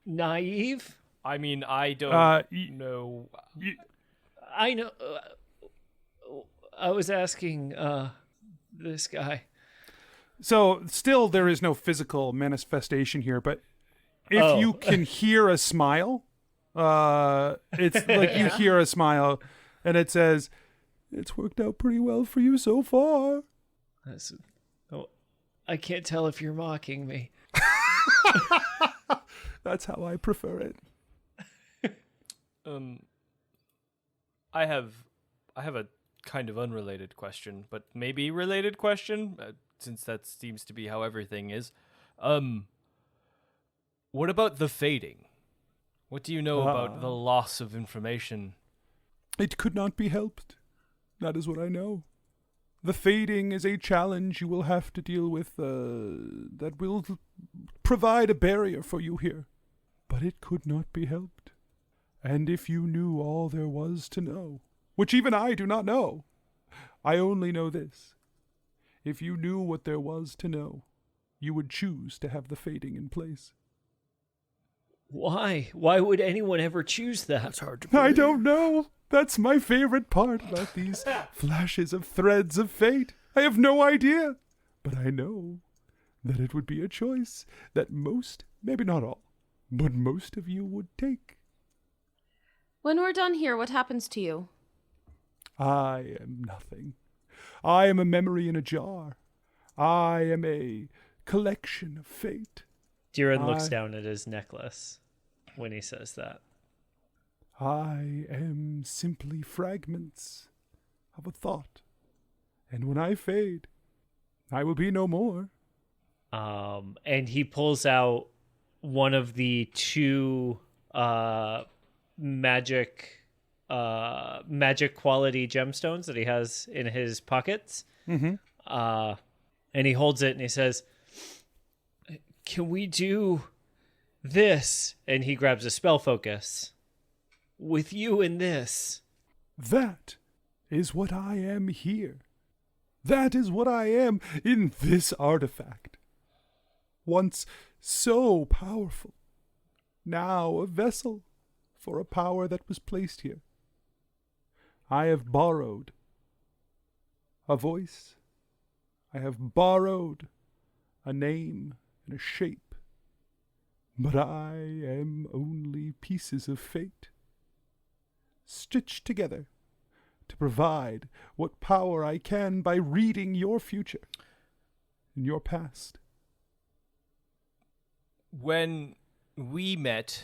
naive? I mean, I don't know. I know, I was asking, this guy. So, still, there is no physical manifestation here, but if you can hear a smile, it's like you hear a smile, and it says, "It's worked out pretty well for you so far." I can't tell if you're mocking me. That's how I prefer it. I have a kind of unrelated question, but maybe related question, since that seems to be how everything is. What about the fading? What do you know about the loss of information? It could not be helped. That is what I know. The fading is a challenge you will have to deal with that will provide a barrier for you here. But it could not be helped. And if you knew all there was to know, which even I do not know, I only know this. If you knew what there was to know, you would choose to have the fading in place. Why? Why would anyone ever choose that? That's hard to believe. I don't know. That's my favorite part about these flashes of threads of fate. I have no idea. But I know that it would be a choice that most, maybe not all, but most of you would take. When we're done here, what happens to you? I am nothing. I am a memory in a jar. I am a collection of fate. Deeran looks down at his necklace when he says that. I am simply fragments of a thought. And when I fade, I will be no more. And he pulls out one of the two magic quality gemstones that he has in his pockets. Mm-hmm. And he holds it and he says, "Can we do this?" And he grabs a spell focus. "With you in this." That is what I am here. That is what I am in this artifact. Once so powerful, now a vessel for a power that was placed here. I have borrowed a voice. I have borrowed a name and a shape. But I am only pieces of fate, stitched together to provide what power I can by reading your future and your past. When we met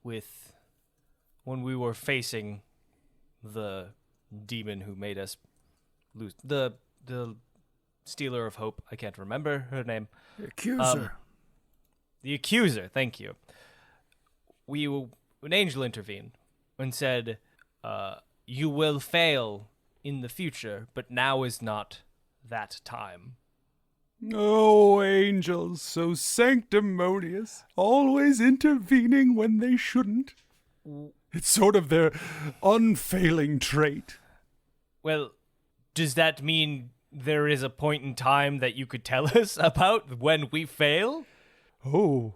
when we were facing the demon who made us lose, the Stealer of Hope, I can't remember her name. The accuser. The accuser, thank you. An angel intervened and said, "You will fail in the future, but now is not that time." Oh, angels, so sanctimonious, always intervening when they shouldn't. It's sort of their unfailing trait. Well, does that mean there is a point in time that you could tell us about when we fail? Oh,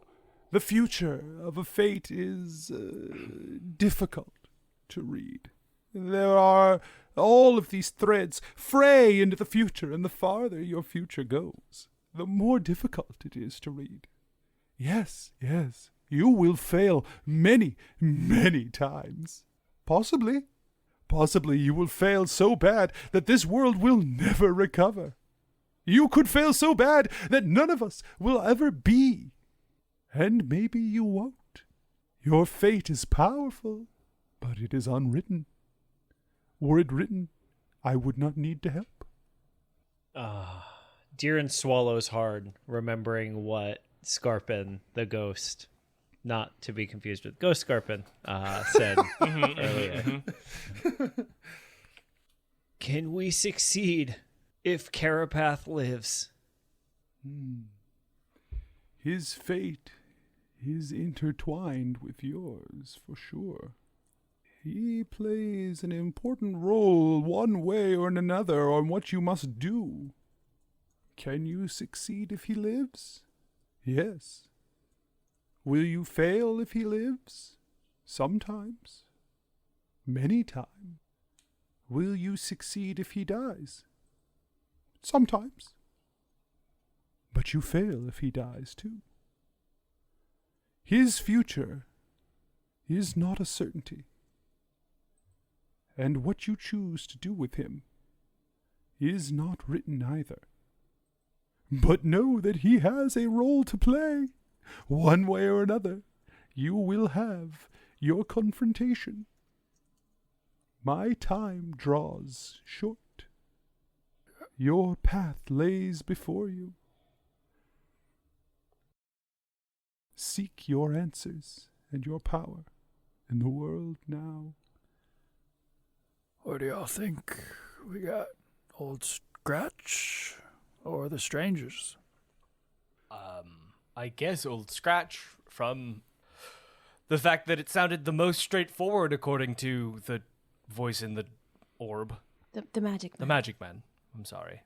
the future of a fate is difficult to read. There are all of these threads fray into the future, and the farther your future goes, the more difficult it is to read. Yes, you will fail many, many times. Possibly you will fail so bad that this world will never recover. You could fail so bad that none of us will ever be. And maybe you won't. Your fate is powerful, but it is unwritten. Were it written, I would not need to help. Deeran swallows hard, remembering what Skarpin, the ghost, not to be confused with Ghost Skarpin, said earlier. Can we succeed if Carapath lives. His fate is intertwined with yours, for sure. He plays an important role one way or another on what you must do. Can you succeed if he lives? Yes. Will you fail if he lives? Sometimes. Many times. Will you succeed if he dies? Sometimes. But you fail if he dies too. His future is not a certainty. And what you choose to do with him is not written either. But know that he has a role to play. One way or another, you will have your confrontation. My time draws short. Your path lays before you. Seek your answers and your power in the world now. What do y'all think? We got Old Scratch or the strangers? I guess Old Scratch, from the fact that it sounded the most straightforward according to the voice in the orb. The magic man. The magic man. I'm sorry.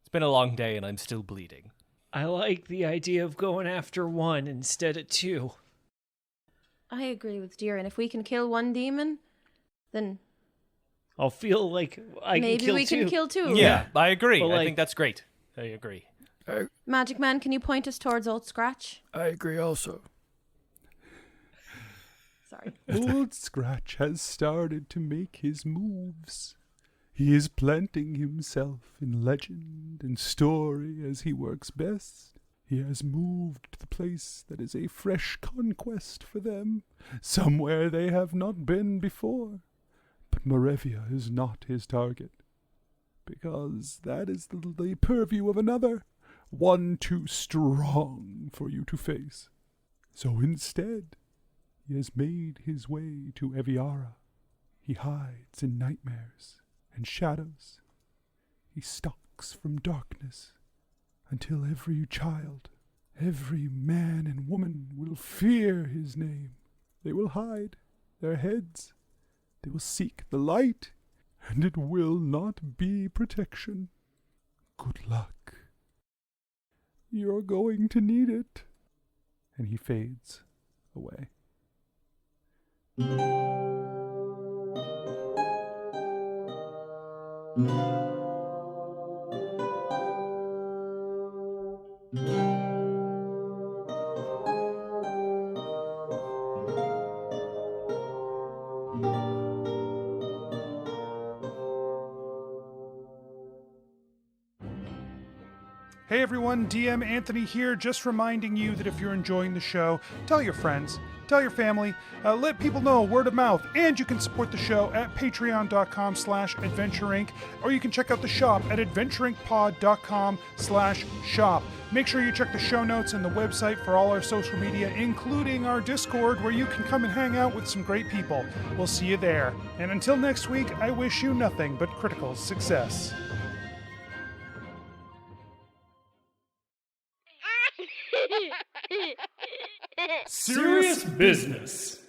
It's been a long day and I'm still bleeding. I like the idea of going after one instead of two. I agree with Deeran. If we can kill one demon, then I'll feel like I maybe can kill we two. can kill two. Yeah, I agree. But, I think that's great. I agree. Magic Man, can you point us towards Old Scratch? I agree also. Sorry. Old Scratch has started to make his moves. He is planting himself in legend and story as he works best. He has moved to the place that is a fresh conquest for them, somewhere they have not been before. But Marevia is not his target, because that is the purview of another, one too strong for you to face. So instead, he has made his way to Eviara. He hides in nightmares and shadows. He stalks from darkness until every child, every man and woman will fear his name. They will hide their heads. They will seek the light, and it will not be protection. Good luck. You're going to need it. And he fades away. Hey everyone, DM Anthony here, just reminding you that if you're enjoying the show, tell your friends, tell your family, let people know, word of mouth, and you can support the show at patreon.com/adventureinc, or you can check out the shop at adventureincpod.com/shop. Make sure you check the show notes and the website for all our social media, including our Discord, where you can come and hang out with some great people. We'll see you there. And until next week, I wish you nothing but critical success. Serious business.